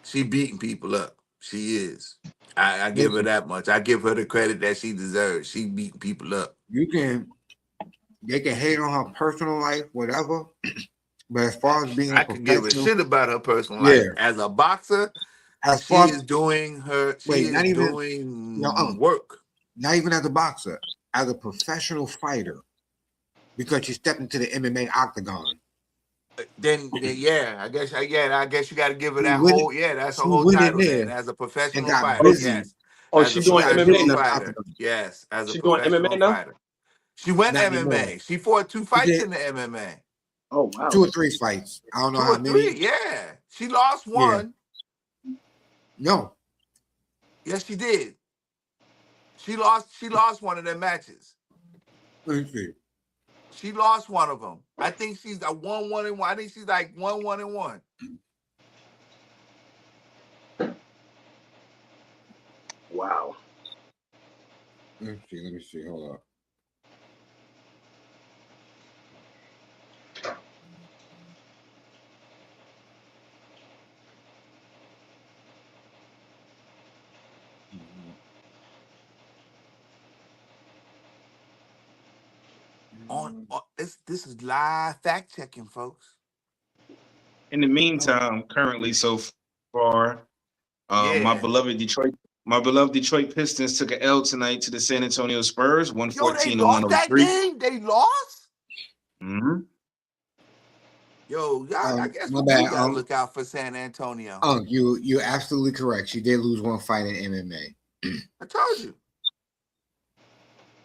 She beating people up. She is. I give her Listen, that much. I give her the credit that she deserves. She beating people up. they can hate on her personal life, whatever. But as far as being a I could give a professional, shit about her personal yeah. life. As a boxer, As she far as is doing wait, not even work. not even as a boxer, as a professional fighter, because she stepped into the MMA octagon. Then yeah, I guess you got to give her She that went, whole that's a she whole went in title there then as a and professional got fighter. busy. Yes, Oh, as a she She doing got MMA professional busy in now. the fighter. octagon. Yes, as a She doing professional MMA now. fighter. She went Not anymore. MMA. She fought 2 She fights did in the MMA. Oh 2 wow. or 3 fights. I don't know 2 how or 3. many. Yeah, she lost Yeah. one. No. Yes, she did. She lost one of their matches. Let me see. She lost one of them. I think she's a 1-1-1. I think she's like 1-1-1. Wow. Let me see. Hold up. This is live fact checking, folks. In the meantime, currently so far, my Yeah. beloved Detroit Pistons took an L tonight to the San Antonio Spurs, Yo, they 114 to lost that 103. game. They lost. Mm-hmm. Yo, y'all. I guess My we bad. do gotta look out for San Antonio. You're absolutely correct. She did lose one fight in MMA. I told you.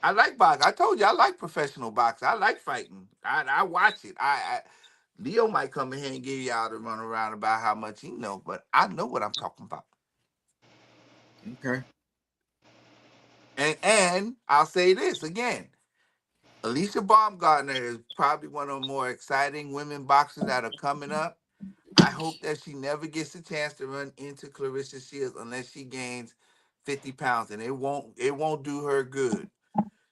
I like boxing. I told you I like professional boxing. I like fighting. I watch it. Leo might come in here and give y'all to run around about how much he know, but I know what I'm talking about. Okay. And I'll say this again. Alicia Baumgartner is probably one of the more exciting women boxers that are coming up. I hope that she never gets a chance to run into Clarissa Shields unless she gains 50 pounds, and it won't do her good.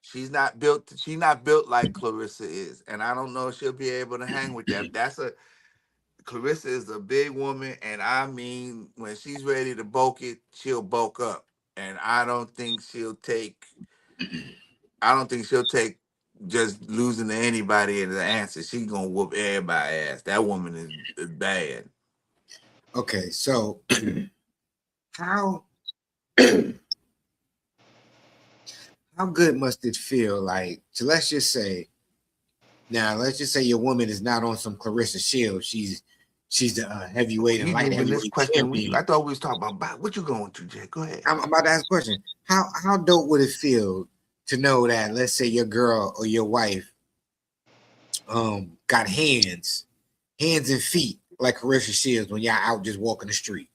She's not built like Clarissa is, and I don't know if she'll be able to hang with that. Clarissa is a big woman, and I mean, when she's ready to bulk it, she'll bulk up, and I don't think she'll take just losing to anybody as the answer. She's gonna whoop everybody's ass. That woman is bad. Okay, so how how good must it feel like to let's just say your woman is not on some Clarissa Shields. She's the heavyweight and You light moving this heavyweight question? champion. I thought we was talking about what you going to, Jay? Go ahead. I'm about to ask a question. How dope would it feel to know that let's say your girl or your wife got hands and feet like Clarissa Shields when y'all out just walking the street?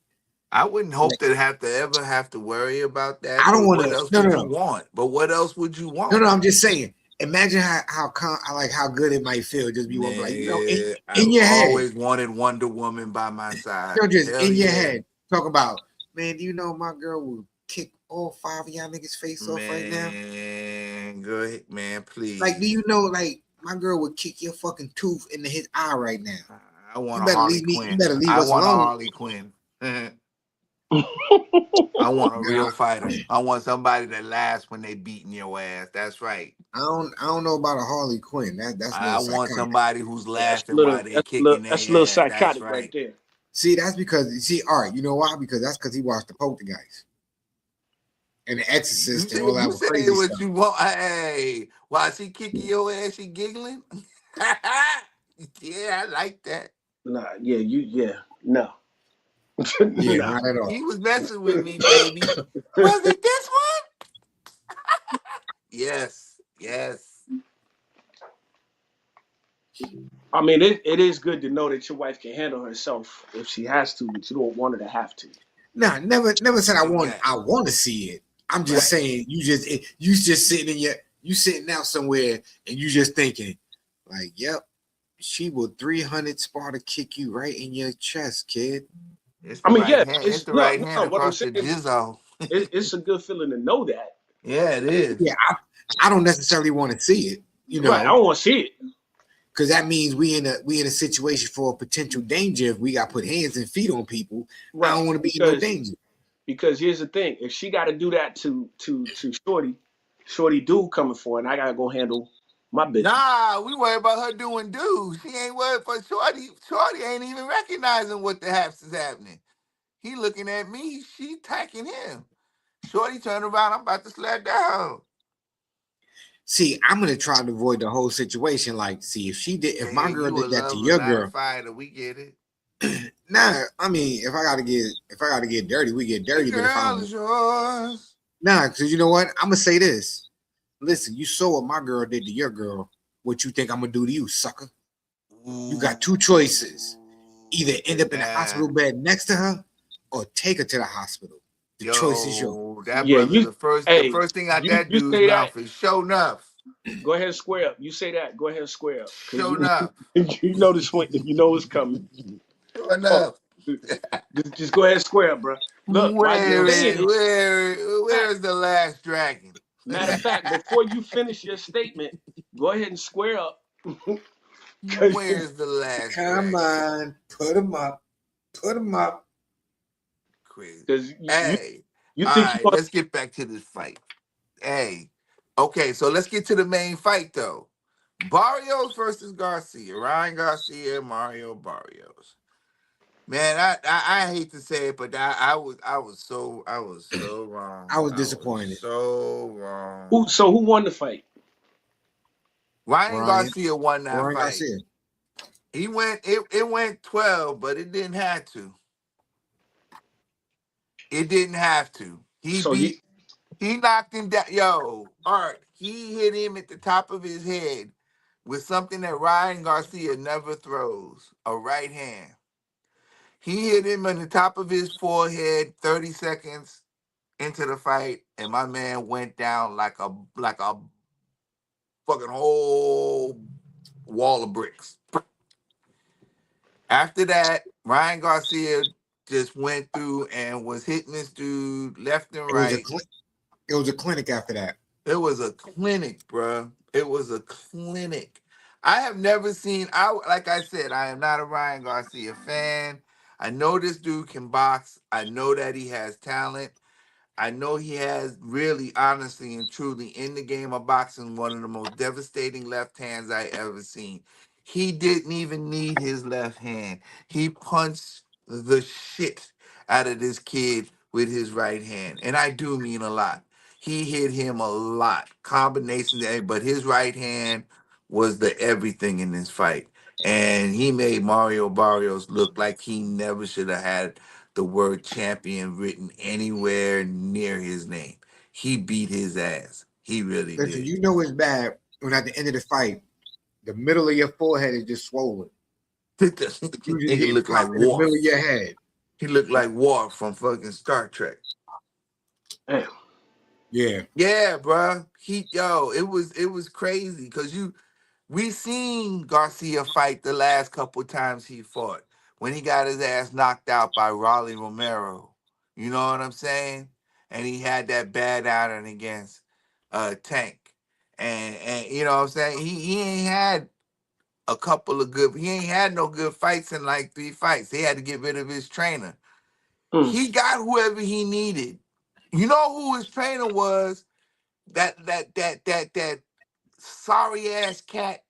I wouldn't hope to ever have to worry about that. I don't But want what to. else No, would no, you no, want? But what else would you no, want? no. I'm just saying. Imagine how good it might feel just be one like Nigga, in I've your head. always wanted Wonder Woman by my side. Just Hell in your yeah. head. Talk about, man. Do you know my girl will kick all 5 of y'all niggas face off right now? Man, go ahead, man, please. Like, do you know like my girl would kick your fucking tooth into his eye right now? I want You a better Harley leave me. Quinn. You better leave I us want a alone. Harley Quinn. I want a real fighter. I want somebody that lasts when they beating your ass. That's right. I don't know about a Harley Quinn. That's a I little want psychotic. somebody who's Yeah, laughing while they kicking that's a little their ass. That's psychotic right right. there. See, that's because all right, you know why? Because he watched the Poltergeist and the Exorcist and all that You say crazy what stuff. you want. Hey, while she kicking your ass, she giggling. Yeah, I like that. Nah, no. Yeah, No. not at all. He was messing with me, baby. Was it this one? Yes, yes. I mean, it is good to know that your wife can handle herself if she has to, but you don't want her to have to. Nah, never said I Exactly. want to see it. I'm just Right. saying you just sitting out somewhere and you just thinking like, yep, she will 300 Sparta kick you right in your chest, kid. It's I the mean, right yeah, hand. It's it's the no, right hand no. What I'm across the saying is, jizzo. it's a good feeling to know that. Yeah, it is. Yeah, I don't necessarily want to see it, Right, I don't want to see it. because that means we in a situation for a potential danger. If we got to put hands and feet on people, I Right, don't want to be in no danger. because here's the thing: if she got to do that to Shorty dude coming for, her, and I gotta go handle my business. Nah, we worry about her doing dudes. She ain't worried for Shorty. Shorty ain't even recognizing what the haps is happening. He looking at me. She attacking him. Shorty turned around. I'm about to slap down. See, I'm gonna try to avoid the whole situation. Like, see if my Hey, girl you a did that to lover, your not a girl. fighter. We get it. Nah, I mean, if I gotta get dirty, we get dirty. The But if girl I'm is yours. because you know what, I'm gonna say this. Listen, you saw what my girl did to your girl. What you think I'm gonna do to you, sucker? You got two choices: either end up in the hospital bed next to her, or take her to the hospital. The choice is yours. That Yeah, brother. you. The Hey, first thing out that you dude's say that. mouth is show enough. Go ahead and square up. You say that. Go ahead and square up, cause Showing up. you know this one. You know it's coming. Showing Oh, up. just go ahead and square up, bro. Look, while you're saying it, Where is the last dragon? matter of fact, before you finish your statement, go ahead and square up, cause Where's the last Come dragon? on, put them up, put them up. Crazy. you Hey, you all think you right, gonna let's get back to this fight. Hey, okay, so let's get to the main fight though. Barrios versus Garcia. Ryan Garcia, Mario Barrios. Man, I hate to say it, but I was so wrong. I was I was disappointed. so wrong. who won the fight? Ryan Ryan, Garcia won that Ryan fight. Garcia. It went 12, but it didn't have to. It didn't have to. So you He knocked him down. Yo, Art, he hit him at the top of his head with something that Ryan Garcia never throws, a right hand. He hit him on the top of his forehead 30 seconds into the fight, and my man went down like a fucking whole wall of bricks. After that, Ryan Garcia just went through and was hitting this dude left and It was a right. it was a clinic after that. It was a clinic, bruh. It was a clinic. I have never seen. I like I said, I am not a Ryan Garcia fan. I know this dude can box. I know that he has talent. I know he has really, honestly, and truly in the game of boxing one of the most devastating left hands I ever seen. He didn't even need his left hand. He punched the shit out of this kid with his right hand. And I do mean a lot. He hit him a lot. Combination there, but his right hand was the everything in this fight. And he made Mario Barrios look like he never should have had the word champion written anywhere near his name. He beat his ass. He really Listen, did. you know it's bad when at the end of the fight, the middle of your forehead is just swollen. This You just nigga getting look like popped in the middle of Worf. your head. He looked like Worf from fucking Star Trek. damn. Yeah. Yeah, bruh. It was crazy because we seen Garcia fight the last couple times he fought when he got his ass knocked out by Raleigh Romero. You know what I'm saying? And he had that bad outing against Tank. And you know what I'm saying? He ain't had he ain't had no good fights in like 3 fights. He had to get rid of his trainer. Mm. He got whoever he needed. You know who his trainer was? That sorry ass cat,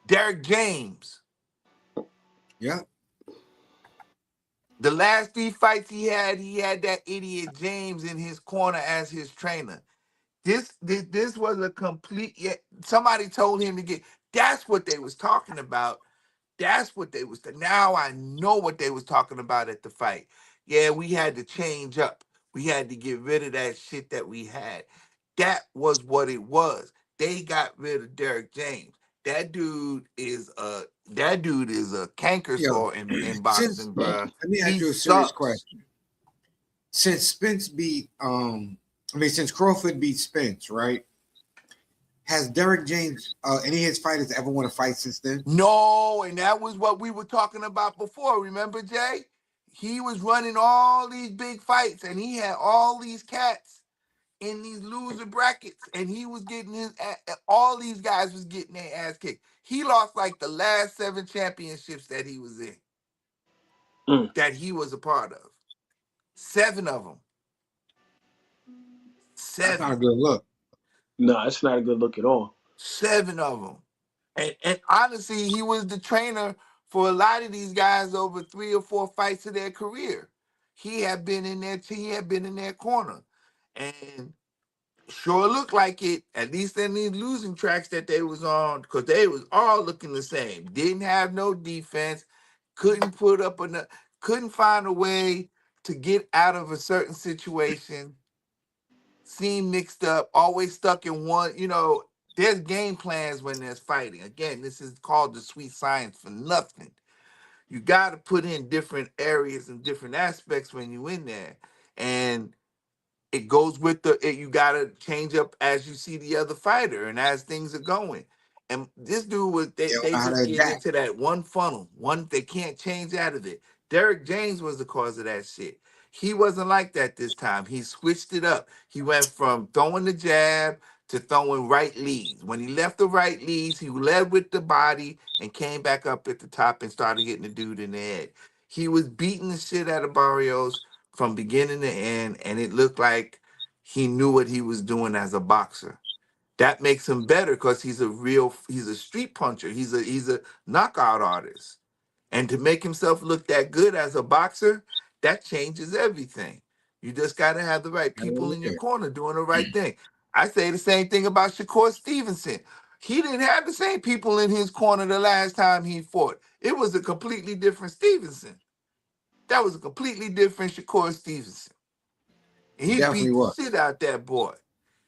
Derek James. Yeah. The last 3 fights he had that idiot James in his corner as his trainer. This was a complete. Yeah, somebody told him to get. That's what they was talking about. That's what they was. Now I know what they was talking about at the fight. Yeah, we had to change up. We had to get rid of that shit that we had. That was what it was. They got rid of Derek James. That dude is a canker Yo, sore in since boxing, bruh. let me ask He you a serious sucks. question. Since Spence beat since Crawford beat Spence, right? Has Derek James any of his fighters ever won a fight since then? No, and that was what we were talking about before. Remember, Jay? He was running all these big fights, and he had all these cats in these loser brackets, and he was getting all these guys was getting their ass kicked. He lost like the last 7 championships that he was in, Mm. that he was a part of. 7 of them. That's not a 7. good look. No, it's not a good look at all. 7 of them. And honestly, he was the trainer for a lot of these guys over 3 or 4 fights of their career. He had been in their corner. And sure looked like it, at least in these losing tracks that they was on, because they was all looking the same. Didn't have no defense, couldn't put up enough, couldn't find a way to get out of a certain situation, seemed mixed up, always stuck in one, there's game plans when there's fighting. Again, this is called the sweet science for nothing. You got to put in different areas and different aspects when you in there. And it goes with the you gotta change up as you see the other fighter and as things are going. And this dude was They don't they know how to just get adapt. into that one funnel. One they can't change out of it. Derek James was the cause of that shit. He wasn't like that this time. He switched it up. He went from throwing the jab to throwing right leads. When he left the right leads, he led with the body and came back up at the top and started hitting the dude in the head. He was beating the shit out of Barrios from beginning to end, and it looked like he knew what he was doing as a boxer. That makes him better because he's a street puncher. He's a knockout artist. And to make himself look that good as a boxer, that changes everything. You just got to have the right people Hell in your yeah. corner doing the right thing. I say the same thing about Shakur Stevenson. He didn't have the same people in his corner the last time he fought. It was a completely different Stevenson. That was a completely different Shakur Stevenson. And It he definitely beat the was. shit out that boy.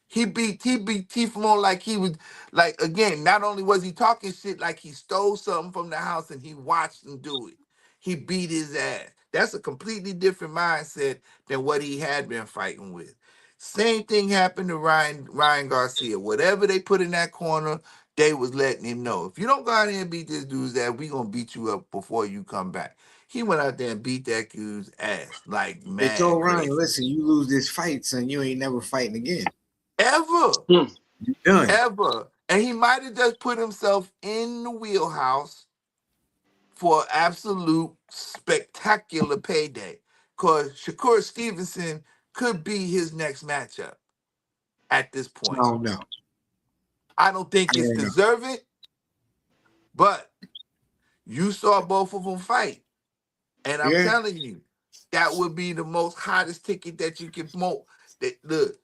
He beat Tifamon like he was like again. Not only was he talking shit like he stole something from the house and he watched him do it. He beat his ass. That's a completely different mindset than what he had been fighting with. Same thing happened to Ryan Garcia. Whatever they put in that corner, they was letting him know. If you don't go out here and beat this dude's ass, we gonna beat you up before you come back. He went out there and beat that dude's ass like They mad told Ryan, crazy. listen, you lose this fight, son, you ain't never fighting again. Ever. Hmm. You done. Ever. And he might have just put himself in the wheelhouse for absolute spectacular payday. Because Shakur Stevenson could be his next matchup at this I point. don't know. I don't think I it's don't know. deserving, but you saw both of them fight. And I'm Yeah, telling you, that would be the most hottest ticket that you can promote. Look,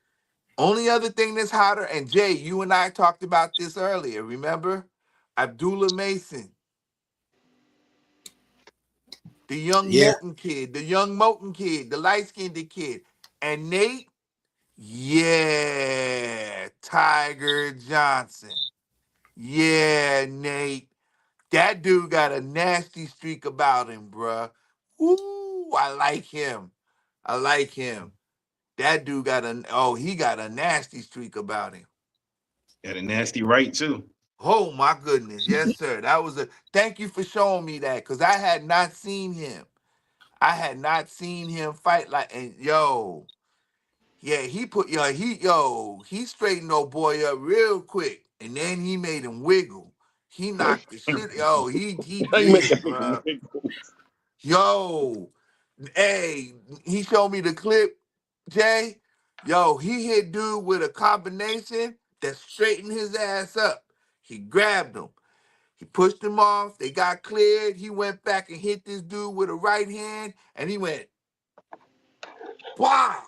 only other thing that's hotter, and Jay, you and I talked about this earlier, remember? Abdullah Mason, yeah, the young Moulton kid, the light-skinned kid. And Nate, yeah, Tiger Johnson. Yeah, Nate. That dude got a nasty streak about him, bruh. Ooh, I like him. I like him. That dude he got a nasty streak about him. Got a nasty right too. Oh my goodness. Yes, sir. Thank you for showing me that because I had not seen him. I had not seen him fight like and yeah, he straightened old boy up real quick. And then he made him wiggle. He knocked the shit. He How you make did, that nigga bro. wiggle? Yo, hey, he showed me the clip, Jay. Yo, he hit dude with a combination that straightened his ass up. He grabbed him. He pushed him off. They got cleared. He went back and hit this dude with a right hand, and he went, wow.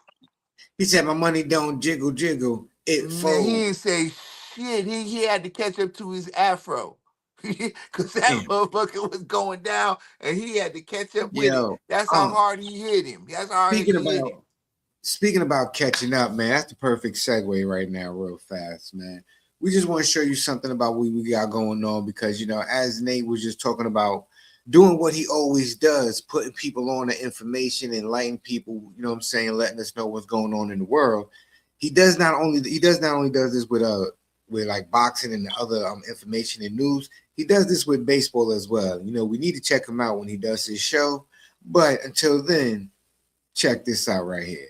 he said my money don't jiggle jiggle, it Man, he fold. didn't say shit. He had to catch up to his afro. Because that Damn. motherfucker was going down, and he had to catch up with it. Yo, That's how hard he hit him. That's how hard speaking he hit him. about speaking about catching up, man, that's the perfect segue right now, real fast, man. We just want to show you something about what we got going on because, as Nate was just talking about doing what he always does, putting people on the information, enlightening people, what I'm saying, letting us know what's going on in the world. He does not only does this with like boxing and other information and news. He does this with baseball as well. We need to check him out when he does his show. But until then, check this out right here.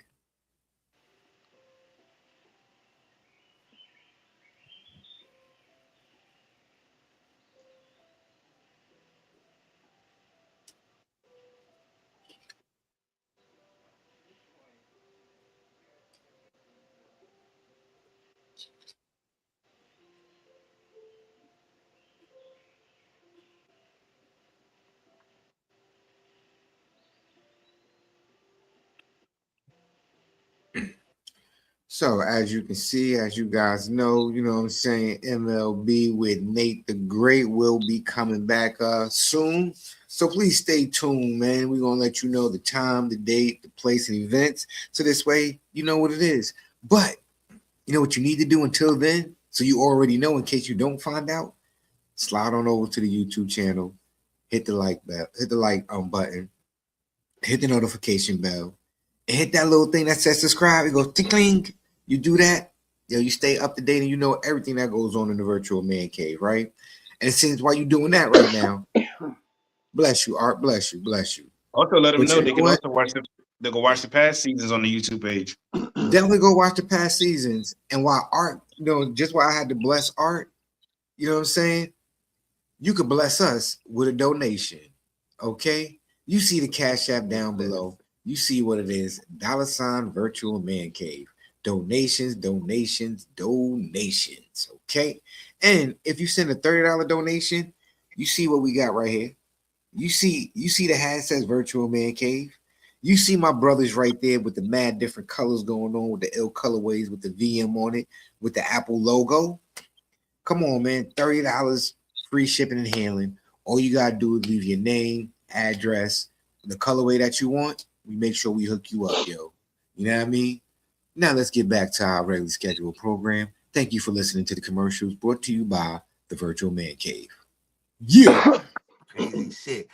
So as you can see, as you guys know, what I'm saying, MLB with Nate the Great will be coming back soon. So please stay tuned, man. We're gonna let you know the time, the date, the place, and events. So this way, you know what it is. But you know what you need to do until then? So you already know in case you don't find out, slide on over to the YouTube channel, hit the like bell, hit the like button, hit the notification bell, and hit that little thing that says subscribe. It goes tinkling. You do that, you stay up to date and you know everything that goes on in the virtual man cave, right? And since while you're doing that right now, bless you, Art, bless you. Also, let them But know you they know can what? also watch the they can watch the past seasons on the YouTube page. Definitely go watch the past seasons. And while Art, just why I had to bless Art, you know what I'm saying? You could bless us with a donation. Okay? You see the Cash App down below. You see what it is. $ virtual man cave. Donations, donations, donations. Okay. And if you send a $30 donation, you see what we got right here. You see the hat says virtual man cave. You see my brothers right there with the mad different colors going on with the ill colorways with the VM on it, with the Apple logo. Come on, man. $30 free shipping and handling. All you gotta do is leave your name, address, the colorway that you want. We make sure we hook you up, yo. You know what I mean? Now let's get back to our regularly scheduled program. Thank you for listening to the commercials brought to you by the Virtual Man Cave. Yeah. Crazy shit.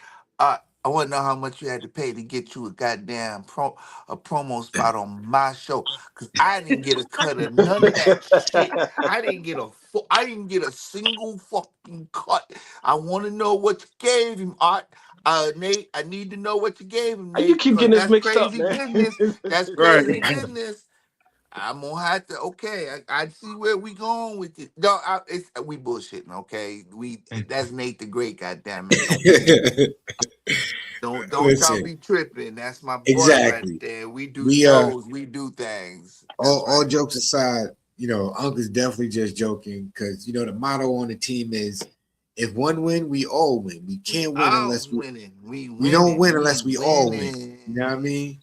I want to know how much you had to pay to get you a goddamn promo spot on my show, cause I didn't get a cut of none of that shit. I didn't get a single fucking cut. I want to know what you gave him, Art. Nate, I need to know what you gave him, You Nate, keep cause getting this that's mixed up, crazy man. business. That's Right. crazy business. I'm gonna have to. Okay, I see where we going with it. No, we bullshitting. Okay, that's Nate the Great. God damn it! Don't y'all Listen, be tripping. That's my boy right exactly. there. We do We shows. We do things. That's all right. jokes aside, Uncle's definitely just joking because the motto on the team is if one win, we all win. We We can't win all unless winning. we don't win We unless we all win. You know what I winning. mean?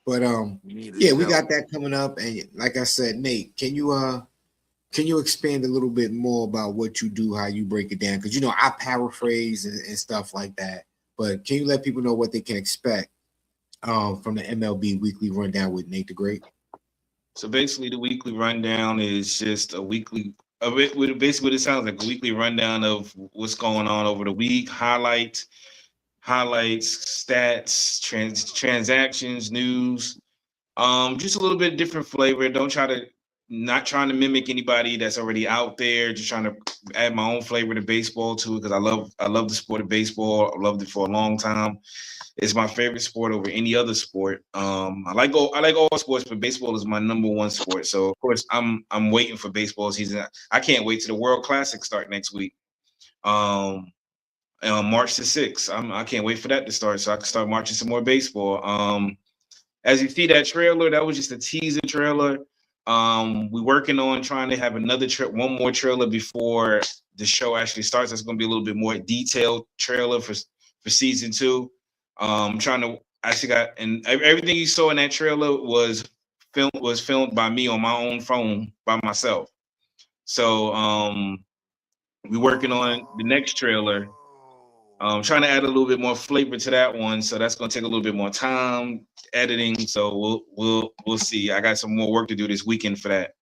But We need a yeah, we show. got that coming up. And like I said, Nate, can you expand a little bit more about what you do, how you break it down? Because I paraphrase and stuff like that. But can you let people know what they can expect from the MLB Weekly Rundown with Nate the Great? So basically, the weekly rundown is just a weekly. Basically, what it sounds like, a weekly rundown of what's going on over the week, highlights, stats, transactions, news. Just a little bit different flavor. Don't try to Not trying to mimic anybody that's already out there. Just trying to add my own flavor to baseball too, because I love the sport of baseball. I loved it for a long time. It's my favorite sport over any other sport. I like all sports, but baseball is my number one sport. So of course I'm waiting for baseball season. I can't wait to the World Classic start next week. Um, on March the 6th. I can't wait for that to start so I can start watching some more baseball. As you see that trailer, that was just a teaser trailer. We're working on trying to have one more trailer before the show actually starts. That's going to be a little bit more detailed trailer for season two. Trying to actually got and everything you saw in that trailer was filmed by me on my own phone by myself. So we're working on the next trailer, trying to add a little bit more flavor to that one. So that's going to take a little bit more time editing. So we'll see. I got some more work to do this weekend for that.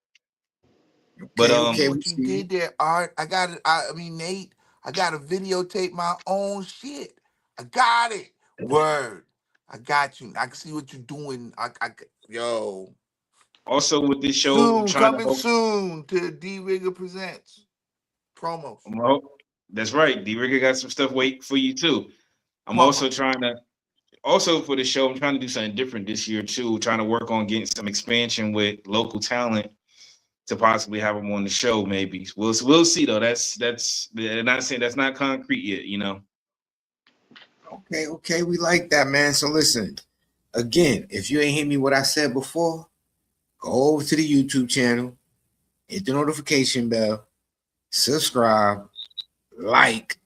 But Okay, I see okay, we what you see you. did there, Art. I got it. I mean, Nate, I got to videotape my own shit. I got it. Word. I got you. I can see what you're doing. Yo. also with this show, Soon, trying to coming soon to D Rigger Presents promos. well, that's right. D Rigger got some stuff wait for you too. I'm also Promos. trying to also for the show. I'm trying to do something different this year too. Trying to work on getting some expansion with local talent to possibly have them on the show. Maybe we'll see though. That's not saying that's not concrete yet. Okay, okay, we like that, man. So listen, again, if you ain't hear me what I said before, go over to the YouTube channel, hit the notification bell, subscribe, like,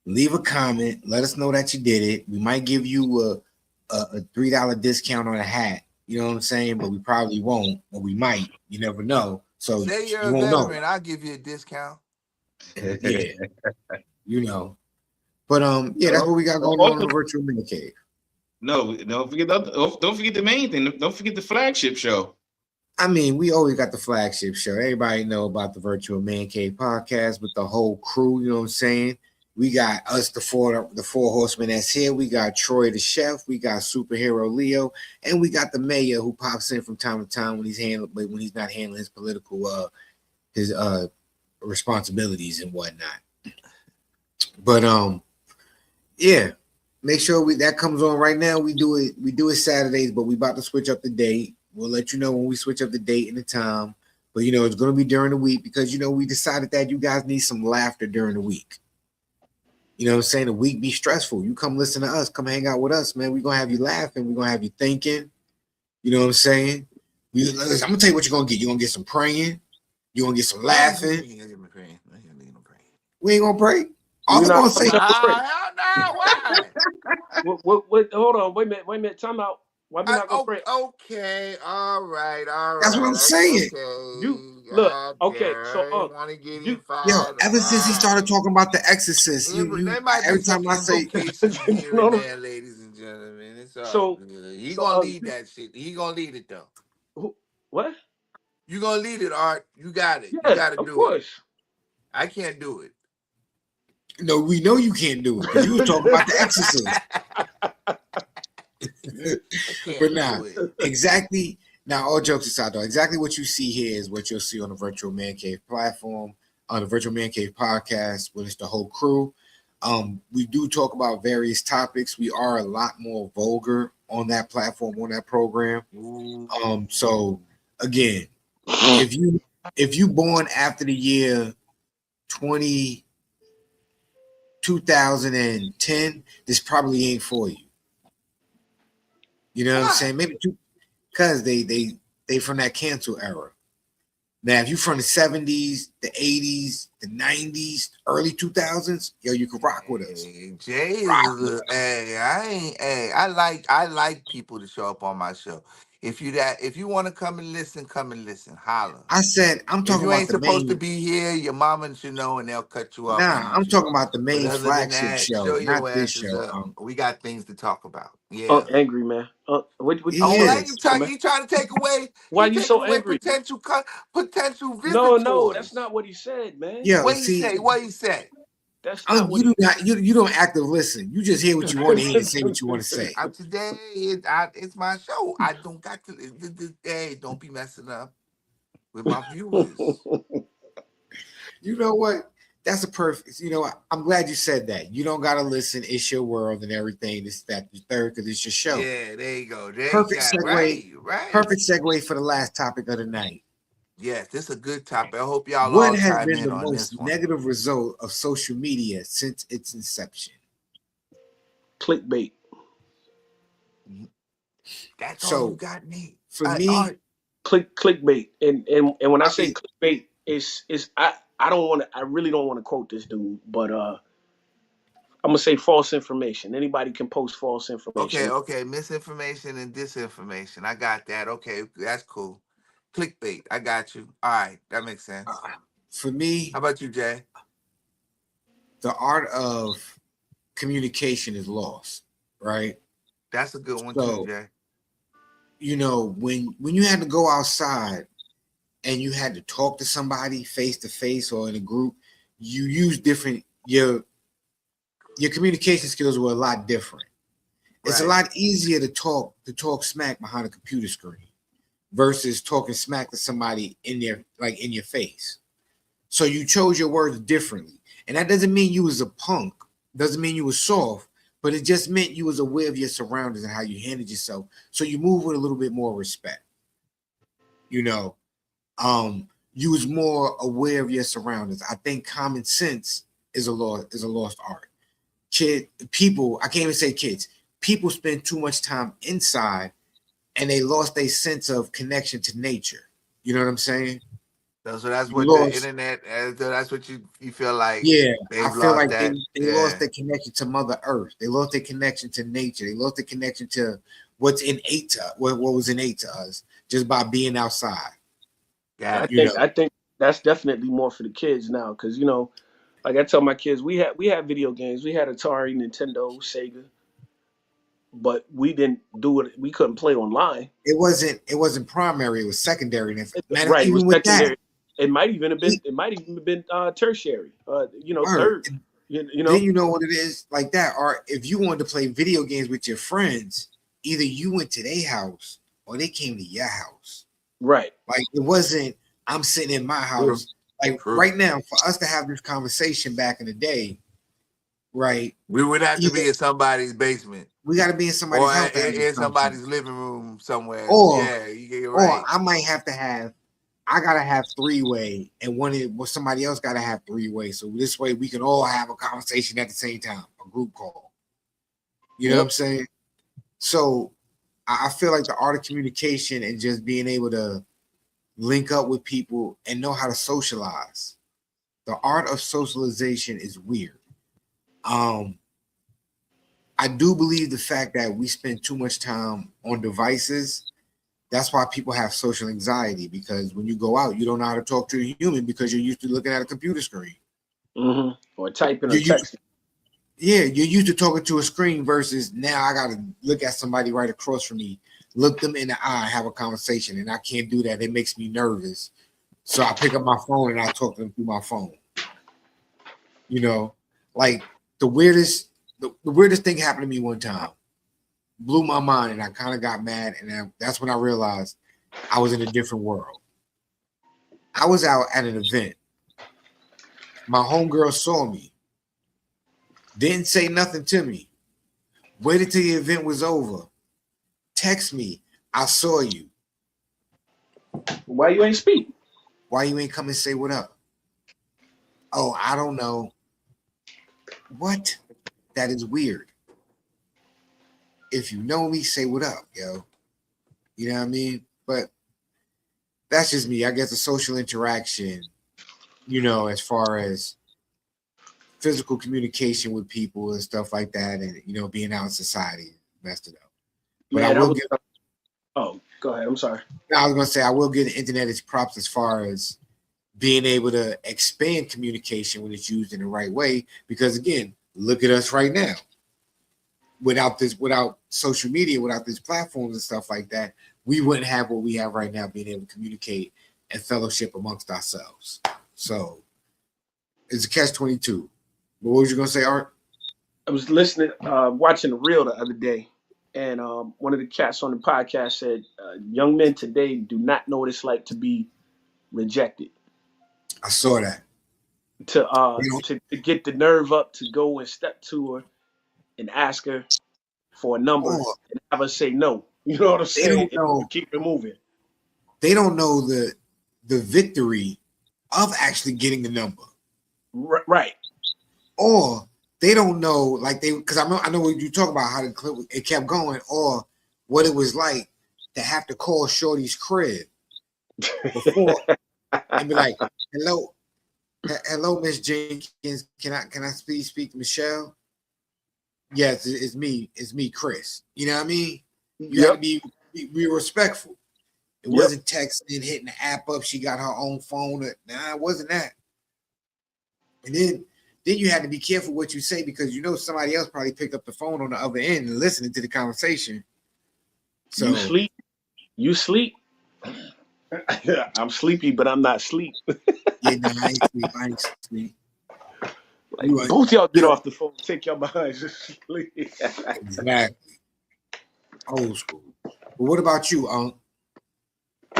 leave a comment, let us know that you did it. We might give you a $3 discount on a hat. You know what I'm saying? But we probably won't, but we might. You never know. So Say you're you a won't know. veteran, I'll give you a discount. Yeah, you know. But yeah, that's what we got going on in Also, the virtual mini cave. no, don't forget the main thing. Don't forget the flagship show. I mean, we always got the flagship show. Everybody know about the Virtual Man Cave podcast with the whole crew. You know what I'm saying? We got us, the four horsemen that's here. We got Troy the chef. We got superhero Leo, and we got the mayor who pops in from time to time when he's not handling his political his responsibilities and whatnot. But yeah, make sure that comes on right now. We do it Saturdays, but we about to switch up the date. We'll let you know when we switch up the date and the time. But it's going to be during the week because we decided that you guys need some laughter during the week. You know what I'm saying? The week be stressful. You come listen to us, come hang out with us, man. We're gonna have you laughing, we're gonna have you thinking. You know what I'm saying? I'm gonna tell you what you're gonna get. You're gonna get some praying, you're gonna get some laughing. We ain't gonna pray. All I'm gonna say, hell no, why? What, hold on, wait a minute, time out. Why we not gonna pray? Okay, all right. That's what I'm saying. Okay. You look, okay, so want to get ever since he started talking about The Exorcist, there might every be some time I say here and there, ladies and gentlemen. It's all good. He gonna lead that shit. He gonna lead it though. What? You gonna lead it, Art? You got it. Yeah, you gotta of do course. it. I can't do it. No, we know you can't do it because you was talking about The Exorcist. But now, exactly. Now, all jokes aside, though, exactly what you see here is what you'll see on the Virtual Man Cave platform, on the Virtual Man Cave podcast, when it's the whole crew. We do talk about various topics. We are a lot more vulgar on that platform, on that program. So again, if you born after the year 2010, this probably ain't for you. You know what I'm saying? Maybe because they from that cancel era. Now, if you from the 70s, the 80s, the 90s, early 2000s, you can rock with us. Jay is I like people to show up on my show. If you want to come and listen, holla. I said I'm talking about ain't the supposed main. to be here, your mama should know, and they'll cut you off. Nah, I'm talking about the main flagship that, show, not this show. We got things to talk about. Yeah, angry man. What why you trying to take away? Why you so angry? Potential visitors. No, that's not what he said, man. What he say? That's not what you don't active listen. You just hear what you want to hear and say what you want to say. Today it's my show. I don't got to. Hey, don't be messing up with my viewers. You know what? That's a perfect. I'm glad you said that. You don't gotta listen. It's your world and everything. This, that, the third, because it's your show. Yeah, there you go. Perfect segue. Right. Perfect segue for the last topic of the night. Yes, this is a good topic. I hope y'all what all has chime been in the on most this one. negative result of social media since its inception? Clickbait. That's all you got, Nate. For me, clickbait, and when I say clickbait, it's I don't want to. I really don't want to quote this dude, but I'm gonna say false information. Anybody can post false information. Okay, misinformation and disinformation. I got that. Okay, that's cool. Clickbait. I got you. All right, that makes sense. For me, how about you, Jay? The art of communication is lost, right? That's a good one too, Jay. When you had to go outside and you had to talk to somebody face to face or in a group, you use different your communication skills were a lot different. Right. It's a lot easier to talk smack behind a computer screen versus talking smack to somebody in your face. So you chose your words differently. And that doesn't mean you was a punk, doesn't mean you was soft, but it just meant you was aware of your surroundings and how you handled yourself. So you move with a little bit more respect. You was more aware of your surroundings. I think common sense is a lost art. People, I can't even say kids. People spend too much time inside, and they lost their sense of connection to nature. You know what I'm saying? So that's what the internet. That's what you feel like. Yeah, I feel like they lost their connection to Mother Earth. They lost their connection to nature. They lost their connection to what's innate to what was innate to us just by being outside. I think that's definitely more for the kids now, because like I tell my kids, we had video games. We had Atari, Nintendo, Sega, but we didn't do it. We couldn't play online. It wasn't primary. It was secondary. Right. Even with secondary. That, it might even have been tertiary. Third. You Then know, you know what it is like that. Or if you wanted to play video games with your friends, either you went to their house or they came to your house. right? Like it wasn't I'm sitting in my True. house. Like True. right now, for us to have this conversation back in the day, right? We would have to Either be in somebody's basement we got to be in somebody's or house to have this in conversation, somebody's living room somewhere. or Yeah, you're or right. I might have to have. I gotta have three-way, and somebody else gotta have three-way. So this way we can all have a conversation at the same time, a group call. You know what I'm Yep. saying? So I feel like the art of communication and just being able to link up with people and know how to socialize. The art of socialization is weird. Um, I do believe the fact that we spend too much time on devices. That's why people have social anxiety, because when you go out, you don't know how to talk to a human because you're used to looking at a computer screen. Mm-hmm. Or typing or You texting. Yeah, you're used to talking to a screen versus now I got to look at somebody right across from me, look them in the eye, have a conversation, and I can't do that. It makes me nervous. So I pick up my phone and I talk to them through my phone. You know, like the weirdest thing happened to me one time, blew my mind, and I kind of got mad, and that's when I realized I was in a different world. I was out at an event. My homegirl saw me, didn't say nothing to me, waited till the event was over, text me, I saw you. Why you ain't speak? Why you ain't come and say what up? Oh, I don't know. What? That is weird. If you know me, say what up, yo. You know what I mean? But that's just me. I guess the social interaction, as far as physical communication with people and stuff like that, and being out in society, messed it up. But I Man, I will was. give. Oh, go ahead. I'm sorry. I was gonna say I will give the internet its props as far as being able to expand communication when it's used in the right way. Because again, look at us right now. Without social media, without these platforms and stuff like that, we wouldn't have what we have right now, being able to communicate and fellowship amongst ourselves. So it's a catch-22. But what was you gonna say, Art? I was listening, watching a reel the other day, and one of the cats on the podcast said, "Young men today do not know what it's like to be rejected. I saw that. To You know, to get the nerve up to go and step to her and ask her for a number or and have her say no. You know what I'm they saying? don't And know. keep it moving. They don't know the victory of actually getting the number, Right. or they don't know like they because I know what you talk about how the clip it kept going, or what it was like to have to call Shorty's crib before and be like, "Hello, hello, Miss Jenkins. Can I please speak to Michelle?" Yes, it's me, Chris. You know what I mean? You had to Yep. be respectful. It Yep. wasn't texting, hitting the app up. She got her own phone. Nah, it wasn't that. And then you had to be careful what you say because somebody else probably picked up the phone on the other end and listening to the conversation. You So sleep. You sleep. I'm sleepy, but I'm not asleep. yeah, nah, I ain't sleep. I ain't sleep. Like You right. both y'all get You off the phone, take your behinds to sleep. exactly old school. But what about you, Unc?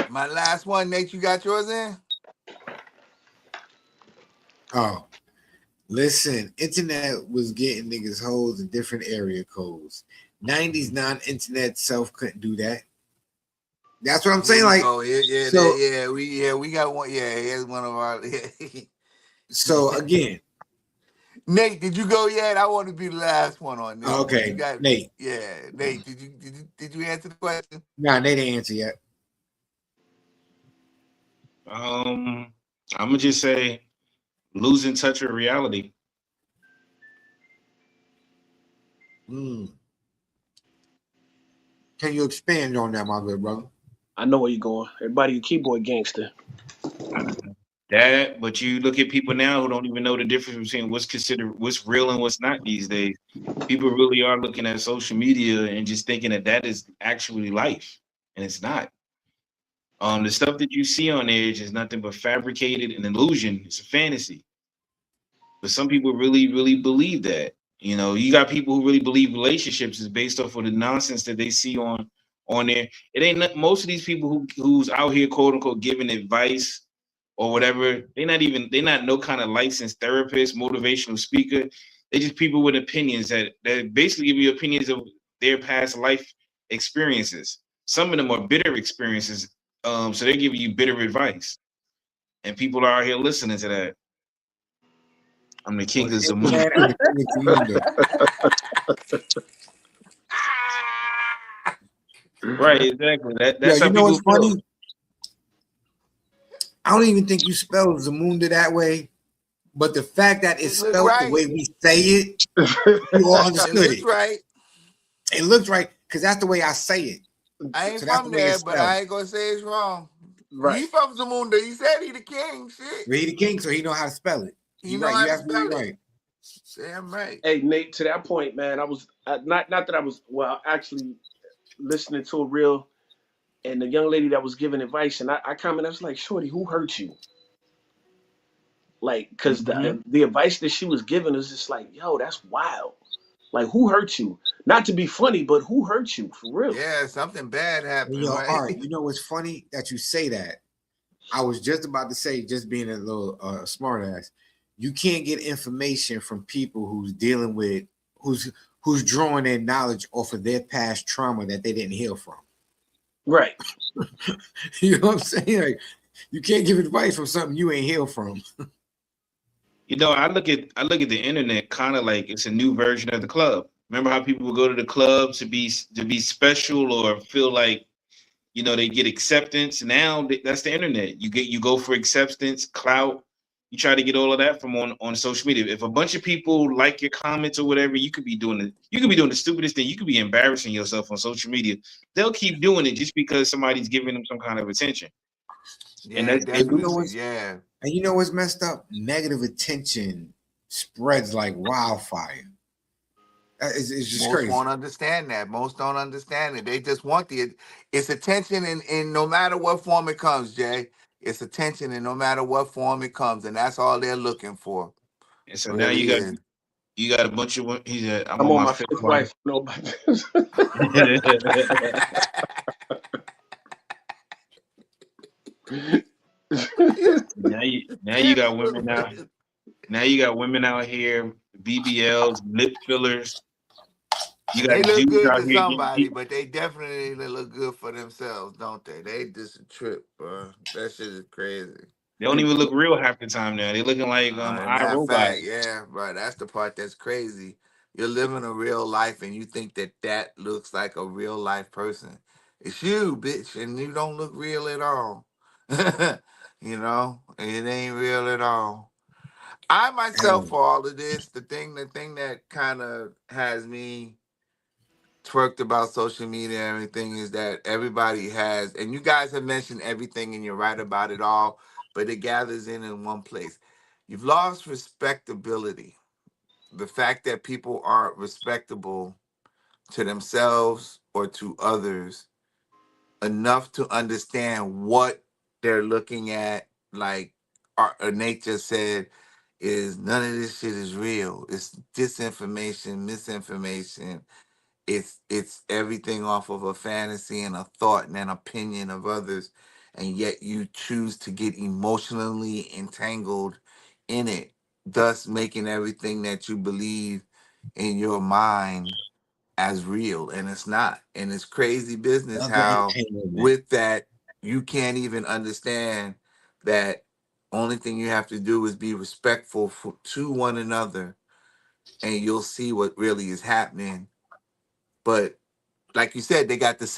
My last one, Nate, you got yours in? Oh, listen, internet was getting niggas hoes in different area codes. 90s non-internet self couldn't do that. That's what I'm Here saying. we Like, go. so We got one. Yeah, here's one of our. so again, Nate, did you go yet? I want to be the last one on this one. You okay, got Nate. yeah, Nate. Did you answer the question? Nah, they didn't answer yet. I'm gonna just say losing touch with reality. Mm. Can you expand on that, my good brother? I know where you're going. Everybody a keyboard gangster. That, but you look at people now who don't even know the difference between what's real and what's not these days. People really are looking at social media and just thinking that is actually life, and it's not. The stuff that you see on Edge is nothing but fabricated an illusion. It's a fantasy. But some people really believe that. You know, you got people who really believe relationships is based off of the nonsense that they see on there. It ain't most of these people who's out here quote unquote giving advice or whatever. They're not no kind of licensed therapist, motivational speaker. They just people with opinions that basically give you opinions of their past life experiences. Some of them are bitter experiences. So they're giving you bitter advice, and people are out here listening to that. I'm the On king of the Zamunda. internet, I'm the king of Zamunda. Right, exactly. Yo, That's you how know people what's feel. funny? I don't even think you spell Zamunda that way, but the fact that it's It look spelled the right. way we say it, you all It understood looks it. right. It looks right because that's the way I say it. I ain't So that's the from way there, it's but spelled. I ain't gonna say it's wrong. Right. He from Zamunda. He said he the king. Shit. He the king, so he know how to spell it. He You know right. how You to absolutely spell it. right. Damn right. Hey Nate, to that point, man, I was not that I was well actually listening to a reel and the young lady that was giving advice, and I commented, I was like, "Shorty, who hurt you?" Like, because Mm-hmm. the advice that she was giving is just like, "Yo, that's wild." Like, who hurt you? Not to be funny, but who hurt you for real? Yeah, something bad And happened, yo, right? Art, you know what's funny that you say that? I was just about to say, just being a little smart ass, you can't get information from people who's dealing with who's drawing their knowledge off of their past trauma that they didn't heal from. Right. You know what I'm saying? Like, you can't give advice from something you ain't healed from. You know, I look at the internet kind of like it's a new version of the club. Remember how people would go to the club to be special or feel like they get acceptance. Now that's the internet. You go for acceptance, clout. You try to get all of that from on social media. If a bunch of people like your comments or whatever, you could be doing the stupidest thing. You could be embarrassing yourself on social media. They'll keep doing it just because somebody's giving them some kind of attention, and Yeah, that's they And you lose know it. definitely. what's Yeah. and you know what's messed up? Negative attention spreads like wildfire. It's just Most crazy. won't understand that. Most don't understand it. They just want it's attention in no matter what form it comes, Jay. It's attention in no matter what form it comes, and that's all they're looking for. And so now Really is. you got a bunch of he said I'm I'm on on my my fifth fifth wife. wife. No, about this. Now you got women out. Now you got women out here, BBLs, lip fillers. You got They look dudes good out to here getting somebody, beat. but they definitely look good for themselves, don't they? They just a trip, bro. That shit is crazy. They don't even look real half the time now. They looking like Matter of iRobot. fact, yeah, bro. That's the part that's crazy. You're living a real life, and you think that that looks like a real life person. It's you, bitch, and you don't look real at all. It ain't real at all. I myself, Hell, for all of this, the thing that kind of has me twerked about social media and everything is that everybody has, and you guys have mentioned everything, and you're right about it all, but it gathers in one place. You've lost respectability. The fact that people aren't respectable to themselves or to others enough to understand what they're looking at, like Nate just said, is none of this shit is real. It's disinformation, misinformation. It's everything off of a fantasy and a thought and an opinion of others, and yet you choose to get emotionally entangled in it, thus making everything that you believe in your mind as real, and it's not. And it's crazy business love the how entanglement. with that you can't even understand that only thing you have to do is be respectful to one another, and you'll see what really is happening. But like you said, they got the Yo,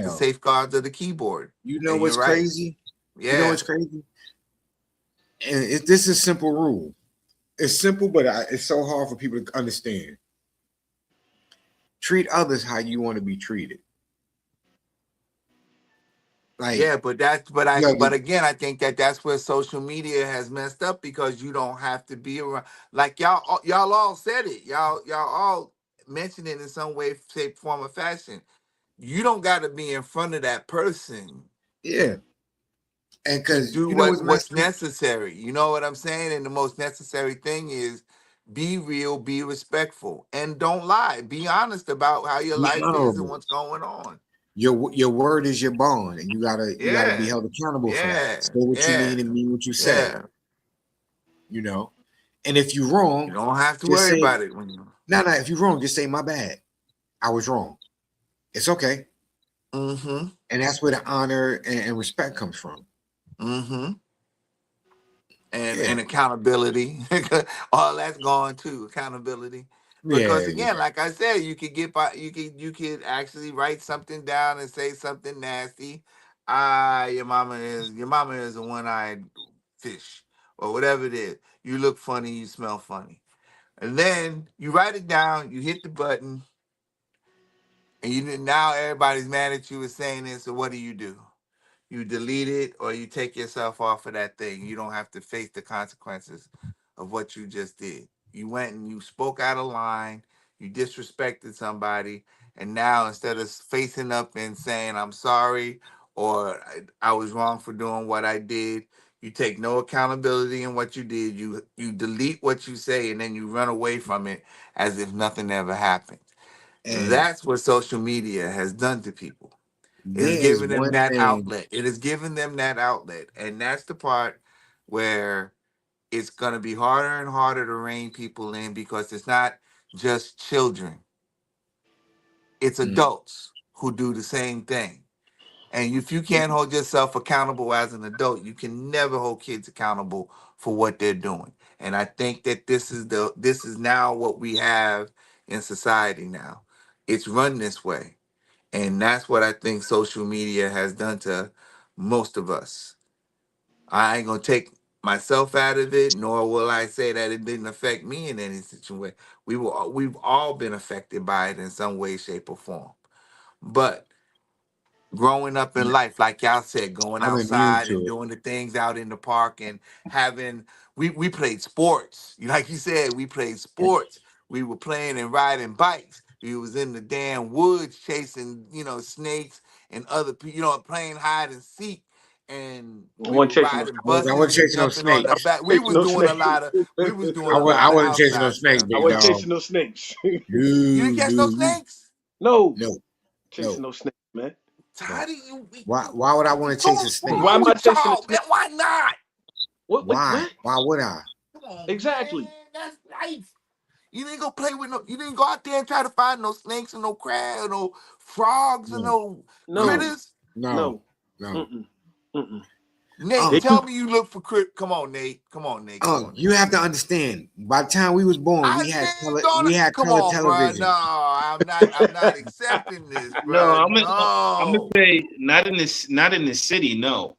safeguards of the keyboard. you know And you're what's right. crazy? You know Yeah. what's crazy? And this is a simple rule. It's simple, but it's so hard for people to understand. Treat others how you want to be treated. Like, Yeah, yo, but again, I think that that's where social media has messed up because you don't have to be around. Like y'all all said it. Y'all all mentioned it in some way, shape, form, or fashion. You don't got to be in front of that person yeah, And and because do you know what's what's messed up? necessary. You know what I'm saying? And the most necessary thing is be real, be respectful, and don't lie. Be honest about how your Be life is and honorable. what's going on. Your word is your bond, and you gotta be Yeah, held accountable for that. yeah, Say what you yeah, mean and mean what you say. yeah. You know. And if you're You wrong, don't have to just worry say about it when you. no, no. If you're wrong, just say my bad. I was wrong. It's okay, Mm-hmm. and that's where the honor and respect comes from. Mm-hmm. And Yeah, accountability. All that's gone too, accountability. Because yeah, again, yeah. like I said, you could get by you could actually write something down and say something nasty. Your mama is a one-eyed fish or whatever it is. You look funny, you smell funny. And then you write it down, you hit the button, and now everybody's mad at you with saying this. So what do? You delete it or you take yourself off of that thing. You don't have to face the consequences of what you just did. You went and you spoke out of line, you disrespected somebody, and now instead of facing up and saying, I'm sorry, or I was wrong for doing what I did, you take no accountability in what you did. You delete what you say and then you run away from it as if nothing ever happened. And That's what social media has done to people. It's there is giving them one that thing, outlet. It is giving them that outlet. And that's the part where it's going to be harder and harder to rein people in because it's not just children, it's mm, adults who do the same thing. And if you can't hold yourself accountable as an adult, you can never hold kids accountable for what they're doing. And I think that this is now what we have in society now. It's run this way. And that's what I think social media has done to most of us. I ain't gonna take myself out of it, nor will I say that it didn't affect me in any situation. We've all been affected by it in some way, shape, or form. But growing up in life, like y'all said, going I'm immune outside to and it. doing the things out in the park and having we played sports. Like you said, we played sports. We were playing and riding bikes. We was in the damn woods chasing, snakes and other people, playing hide and seek. And I we wasn't were chasing no riding snake. I wasn't buses and chasing no jumping on the snakes. back. Chasing no snake. We was doing I, a I lot of wasn't chasing no outside snakes, stuff. I big wasn't dog. chasing no snakes. You didn't No, catch no no, snakes? No, no, chasing no, no snakes, man. So no. how do you Why would I want to chase a what's snake? Why wrong am I with chasing a y'all, man? snake? Why not? What? Why? What? Why would I? Come on, Exactly. man. That's life. You didn't go play with no. You didn't go out there and try to find no snakes and no crab, no frogs and No, no No, no, critters. no, no. no. Mm-mm. Mm-mm. Nate, They Unc, tell use. me you look for crit. Come on, Nate. Come on, Nate. Come Unc, on, you Nate. have to understand. By the time we was born, I we had didn't color. gonna. We had Come color on, bro. No, television. I'm not. I'm not accepting this, No, bro. I'm gonna No. say not in the city. No.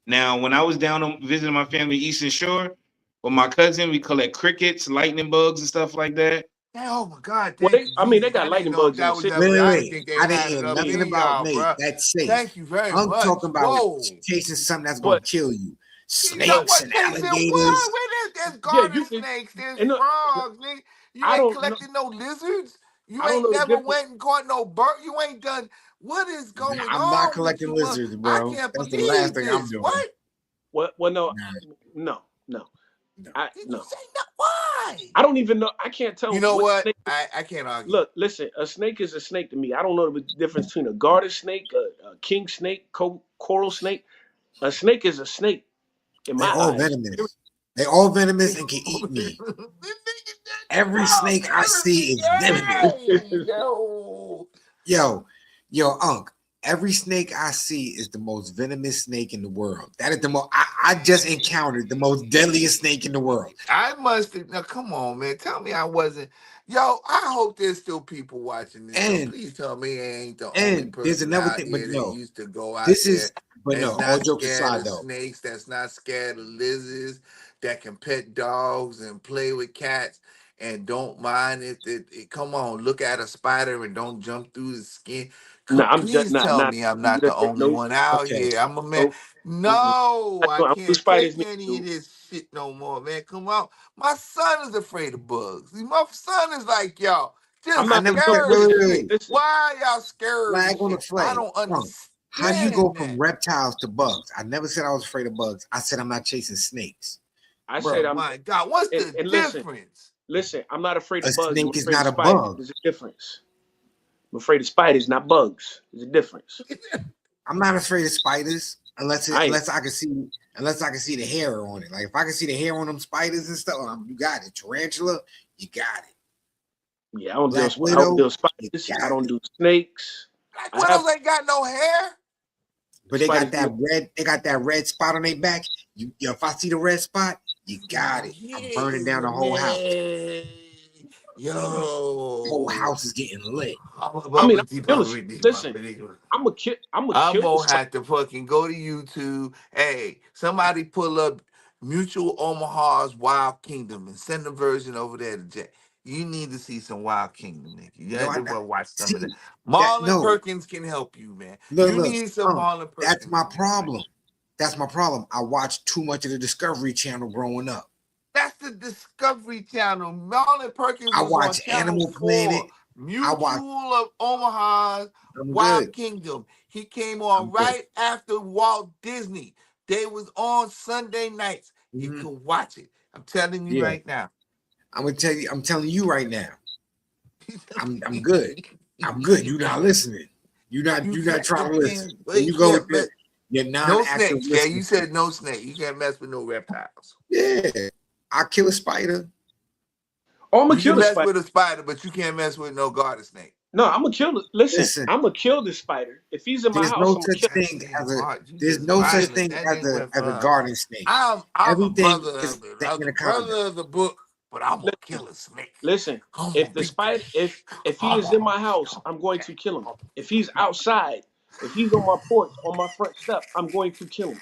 Now, when I was down on visiting my family Eastern Shore with my cousin, we collect crickets, lightning bugs, and stuff like that. Hey, oh my God, Well, thank you, I mean, they Jesus. I got didn't lightning know if bugs in the that was city. up Wait, there. wait, I didn't wait. think they I didn't had it hear up nothing in about y'all, Nate. bro. That's safe. Thank you very I'm much. talking about Whoa. chasing something that's gonna But kill you. You know Snakes what, and chasing what? alligators. There's yeah, you garden can. snakes, there's And no, frogs, nigga. You I ain't don't know. collecting no lizards. You I don't ain't know the never difference. went and caught no bird. You ain't done. What is going I'm not on with collecting you, man? lizards, I bro. can't That's the last believe thing I'm this. doing. What? Well, no, Nah, no, no. no. Did you No. say no? Why? I don't even know. I can't You tell know what what? snake. I can't argue. Look, listen. A snake is a snake to me. I don't know the difference between a garter snake, a king snake, coral snake. A snake is a snake in They my all eyes. venomous. They all venomous and can eat me. Every snake I see is venomous. Yo. Yo, Unc. Every snake I see is the most venomous snake in the world. That is the most. I just encountered the most deadliest snake in the world. I must have. Now, come on, man. Tell me I wasn't. Yo, I hope there's still people watching this show. And Please tell me I ain't the only there's person another out thing, but here that no, used to go out this there is. But no, that's all not jokes scared aside, of though. snakes, that's not scared of lizards, that can pet dogs and play with cats and don't mind if come on, look at a spider and don't jump through the skin. No, Come, I'm just please tell not. me I'm not the only Nope. one out Okay, here. I'm a man. Nope. Mm-mm. No, I I don't do can't spiders take neither, any of dude. this shit no more, man. Come on. My son is afraid of bugs. See, my son is like, y'all, I'm just I not. never No, said scared wait, of wait, listen, wait, shit. wait. listen. Why are y'all scared of Flag on the shit? I flame. don't understand. How do you Yeah, go from man. reptiles to bugs? I never said I was afraid of bugs. I said I'm not chasing snakes. I said Bro, I'm. my God, what's the And listen, difference? listen. I'm not afraid A of bugs. I'm snake is afraid of not a spiders. bug. There's a difference. I'm afraid of spiders, not bugs. There's a difference. I'm not afraid of spiders I ain't. unless I can see the hair on it. Like if I can see the hair on them spiders and stuff, you got it. Tarantula, you got it. Yeah, I don't deal. Black I don't widow, deal you spiders. I got don't it. do snakes. Black I have widows ain't got no hair. But spiders. Do. they got that red spot on their back. If I see the red spot, you got it. I'm burning down Yeah, the whole house. man. Whole Yo. house is getting lit. I'm I mean, gonna I'm keep kill a. on reading my Listen, video. I'm a kill. I'm a I'm kill the gonna spider. have to fucking go to YouTube. Hey, somebody pull up Mutual Omaha's Wild Kingdom and send the version over there to Jay. You need to see some Wild Kingdom, nigga. You No, have I to watch some of that. see that. Marlon No, Perkins can help you, man. look, You look. need some Marlon That's Perkins my in your life. problem. That's my problem. I watched too much of the Discovery Channel growing up. That's the Discovery Channel. Marlon Perkins I was on watched Channel Animal Planet. 4. I watched. Mutual of Omaha's I'm Wild good. Kingdom. He came I'm on good. right after Walt Disney. They was on Sunday nights. You Mhm. can watch it. I'm telling you Yeah, right now. I'm gonna tell you. I'm telling you right now. I'm good. I'm good. You're not listening. You're not trying to listen. When You you go with can't mess. your No non-active snakes. Yeah, you listening. said no snake. You can't mess with no reptiles. Yeah, I kill a spider. Oh, I'm gonna You kill can the mess spider. with a spider, but you can't mess with no garter snake. No, I'm gonna kill. Listen, Listen, I'm gonna kill the spider. If he's in my there's house, no I'm gonna such kill. thing Damn, as a Art, you there's just no such violent. thing That nigga went as a from garden snake. I'm a Everything brother is of the the I'm a anaconda. brother of the book, but I'm gonna Listen, kill a snake. listen. I'm gonna If the beat the spider, if he is in oh, my house, I'm going to kill him. If he's outside, if he's on my porch, on my front step, I'm going to kill him.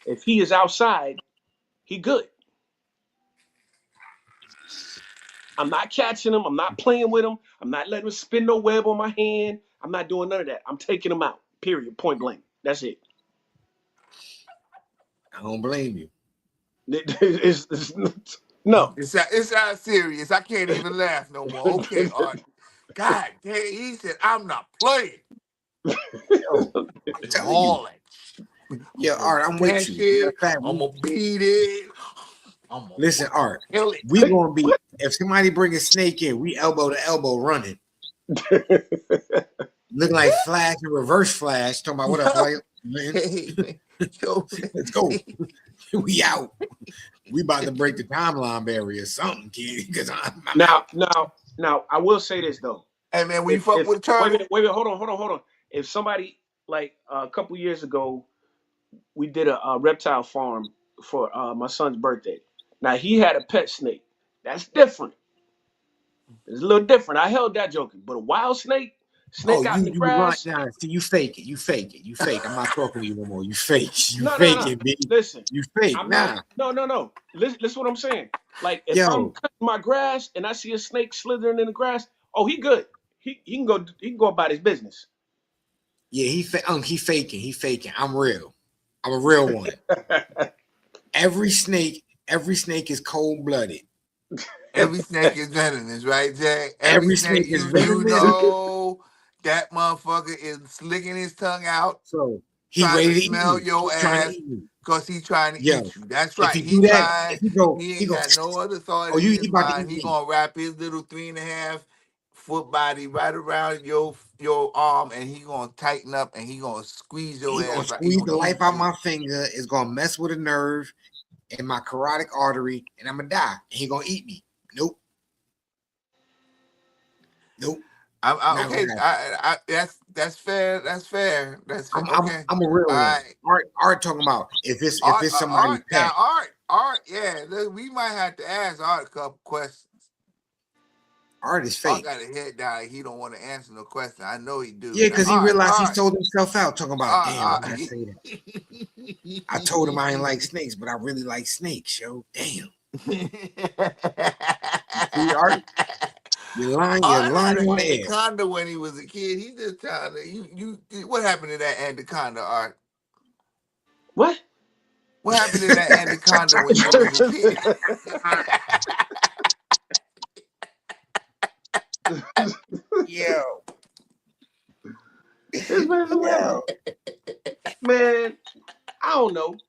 If he is outside, he good. I'm not catching him. I'm not playing with him. I'm not letting him spin no web on my hand. I'm not doing none of that. I'm taking him out. Period. Point blank. That's it. I don't blame you. No. it's not serious. I can't even laugh no more. Okay, Art. God damn, he said I'm not playing. Yo, I'm It's telling you. all that. I'm Yeah, gonna Art, I'm with catch you. Matter it. of fact, I'm gonna beat it. I'm gonna listen, fucking Art, kill it. we gonna be if somebody bring a snake in, we elbow to elbow running. Looking like Flash and Reverse Flash. Talking about what up, like man? Hey, man. Yo, Let's go. We out. We about to break the timeline barrier or something, kid. Because I'm now, out. now, now, I will say this though. hey man, when you If fuck with a turtle, wait a minute, hold on. If somebody like a couple years ago, we did a reptile farm for my son's birthday. Now he had a pet snake. That's different. It's a little different. I held that joking, but a wild snake, Oh, snake out in the you lying grass. now. See, you fake it. You fake it. You fake. I'm not talking to you no more. You fake. You No, no, fake no. it, baby. Listen, You fake. I'm not. Nah. No. Listen, what I'm saying. Like if I'm Yo. cutting my grass and I see a snake slithering in the grass, oh, he good. He can go. He can go about his business. Yeah, he faking. He faking. I'm real. I'm a real one. Every snake is cold blooded. every snake is venomous, right, Jay? Every Every snake snake is you venomous. know that motherfucker is licking his tongue out, So he trying ready to to eat smell me. your He's trying to ass, eat me. cause he trying to Yo, eat you. That's if right. he He do that, trying. if He he ain't go, got no other thought oh, in he his about to eat mind. He me. gonna wrap his little 3.5-foot body right around your arm, and he gonna tighten up, and he gonna squeeze your He gonna ass right. He squeeze gonna the life eat out you. my finger. It's gonna mess with a nerve in my carotid artery, and I'm gonna die. And he gonna eat me. Nope. Nope. I'm Not okay. gonna happen. That's fair. That's fair. That's fair. Okay. I'm a real All one. right. Art talking about if it's somebody's Art. Now, pet. Art. Yeah, we might have to ask Art a couple questions. Art is Art fake. got a head down. He don't want to answer no question. I know he do. Yeah, Now, because he realized he sold himself out. Talking about, damn, I gotta Art. say that. I told him I ain't like snakes, but I really like snakes, yo. Damn. See, Art, you're Art had lying an on air. anaconda when he was a kid. He just trying to what happened to that anaconda, Art? What? What happened to that anaconda when you was a kid? Yo, This man's yo, hilarious. don't know.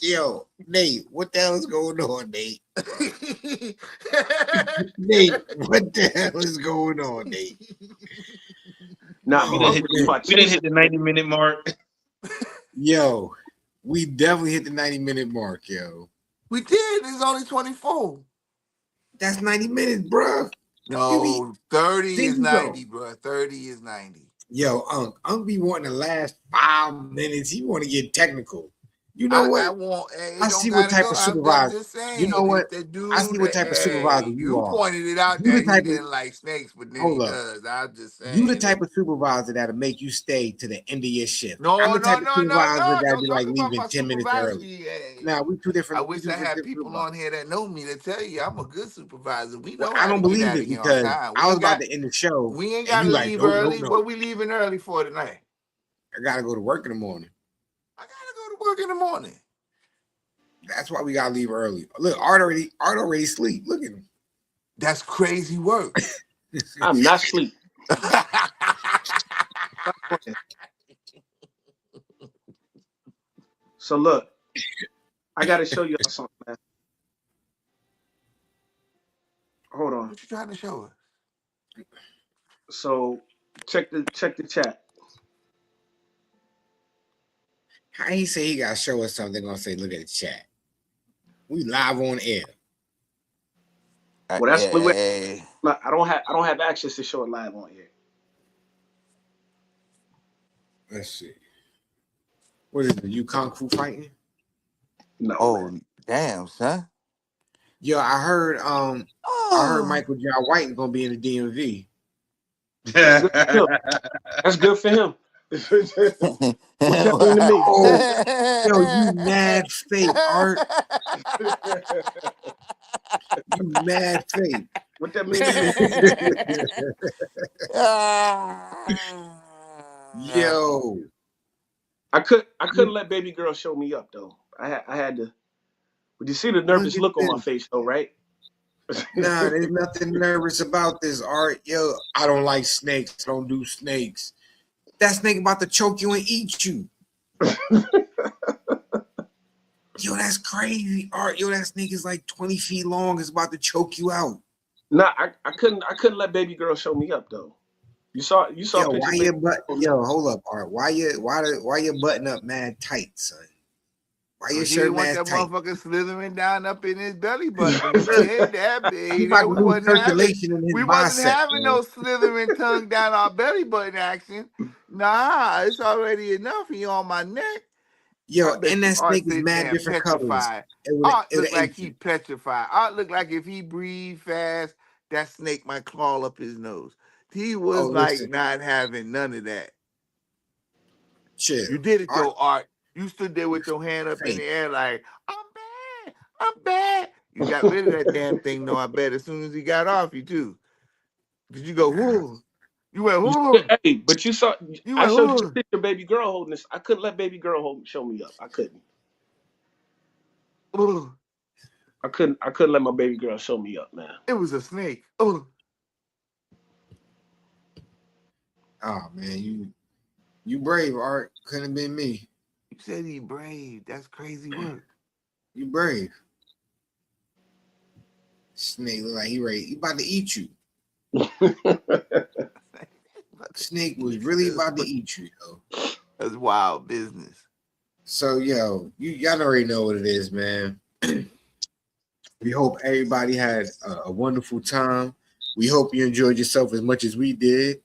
Yo, Nate, what the hell is going on, Nate? Nate, what the hell is going on, Nate? Nah, We my didn't Oh, hit uncle the, knew man. my we didn't cheese. hit the 90-minute mark. Yo, we definitely hit the 90-minute mark, yo. We did. It's only 24. That's 90 minutes, bro. You be No, 30 there is you go. 90, bro. 30 is 90. Yo, Unc be wanting the last 5 minutes. He want to get technical. You know I what? want. I It don't see what gotta type go. of I'm supervisor. just You know saying. what? It's the I see dude what that. type of supervisor Hey, you you are. pointed it out You the that he type of didn't like snakes, but then he hold up. does. I'm just You the saying. type of supervisor that'll make you stay to the end of your shift. I'm No, the no, type of no, no, supervisor no. that'd Don't be talk like about leaving my 10 minutes early. supervisory. Hey, Now we two I different wish I had people supervisors. on here that know me to tell you I'm a good supervisor. We Well, know I how to don't get believe out of it here on because time. I was about to end the show We ain't and gotta you like, leave nope, nope, early. nope. What we leaving early for tonight? I gotta go to work in the morning. I gotta go to work in the morning. That's why we gotta leave early. Look, Art already sleep. Look at him. That's crazy work. I'm not asleep. So look, I gotta show y'all something, man. Hold on. What you trying to show us? So check the chat. How he say he gotta show us something? Gonna say, look at the chat. We live on air. Well, that's the way. Hey, I don't have access to show it live on here. Let's see. What is it? You kung fu fighting? No, man. oh, damn, son. Yo, I heard Oh. Michael John White is gonna be in the DMV. That's good for him. That's good for him. What that mean to me? Oh, yo, you mad fake, Art. You mad fake. What that mean to me? Yo, I couldn't let baby girl show me up though. I had to. But you see the look nervous at look on my this. face though, right? Nah, there's nothing nervous about this, Art. Yo, I don't like snakes. I don't do snakes. That snake about to choke you and eat you. Yo, that's crazy, Art. Yo, that snake is like 20 feet long. It's about to choke you out. Nah, I couldn't let baby girl show me up though. You saw Yo, why pictures of baby your butt? girl. Yo, hold up, Art. Why your button up mad tight, son? Why your Cause he shirt didn't want mad that tight? motherfucker slithering down up in his belly button. When he said that, He baby, about to lose circulation in his we wasn't bicep, having man. no slithering tongue down our belly button action. Nah, it's already enough. He on my neck. Yo, I bet and you that Art snake is sitting mad there different colors. petrified. It Art would look have like ate he you. petrified. Art look like if he breathed fast, that snake might crawl up his nose. He Oh, was like listen, not having none of that. chill. You did it Art though, Art. You stood there with your hand up in fake. the air like, I'm bad, I'm bad. You got rid of that damn thing, though, I bet, as soon as he got off you, too. Did you go, Nah. whoo? You went, You whoo? hey, but you saw. You I went, showed you whoo? a picture of baby girl holding this. I couldn't let baby girl show me up. I couldn't. Whoo. I couldn't let my baby girl show me up, man. It was a snake. Oh, Oh man, you brave, Art. Couldn't have been me. you said he brave. That's crazy work. You brave. Snake look like he about to eat you. Snake was really about to eat you, yo. That's wild business. So yo, y'all already know what it is, man. We hope everybody had a wonderful time. We hope you enjoyed yourself as much as we did.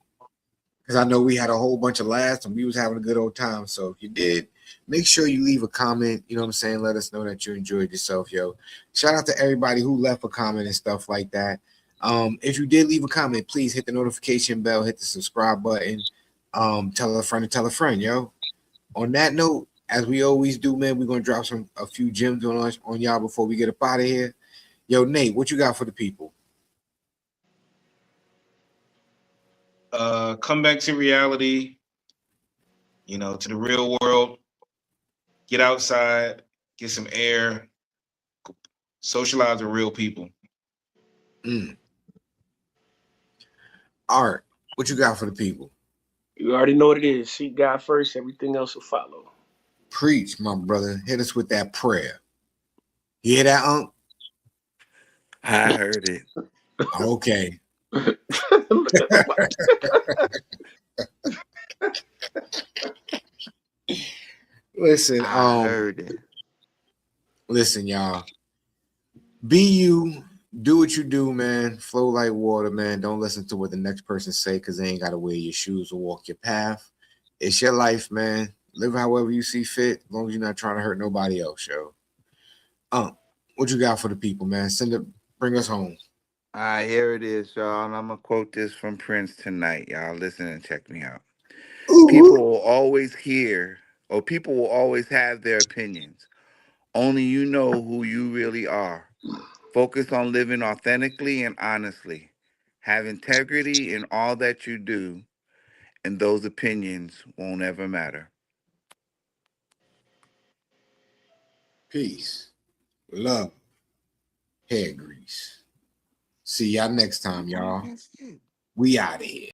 Because I know we had a whole bunch of laughs and we was having a good old time. So if you did, make sure you leave a comment. You know what I'm saying? Let us know that you enjoyed yourself, yo. Shout out to everybody who left a comment and stuff like that. If you did leave a comment, please hit the notification bell, hit the subscribe button. Tell a friend to tell a friend, yo. On that note, as we always do, man, we're gonna drop a few gems on y'all before we get up out of here. Yo, Nate, what you got for the people? Come back to reality, to the real world. Get outside, get some air, socialize with real people. Art, what you got for the people? You already know what it is. Seek God first, everything else will follow. Preach, my brother. Hit us with that prayer. You hear that, Unc? I heard it. Okay. Look at him. Listen, I heard it. listen, y'all. Be you. Do what you do, man. Flow like water, man. Don't listen to what the next person say because they ain't got to wear your shoes or walk your path. It's your life, man. Live however you see fit, as long as you're not trying to hurt nobody else, yo. What you got for the people, man? Bring us home. All right, here it is, y'all. And I'm going to quote this from Prince tonight. Y'all listen and check me out. People Ooh. will always hear, or people will always have their opinions. Only you know who you really are. Focus on living authentically and honestly. Have integrity in all that you do, and those opinions won't ever matter. Peace, love, hair grease. See y'all next time, y'all. That's it. We out of here.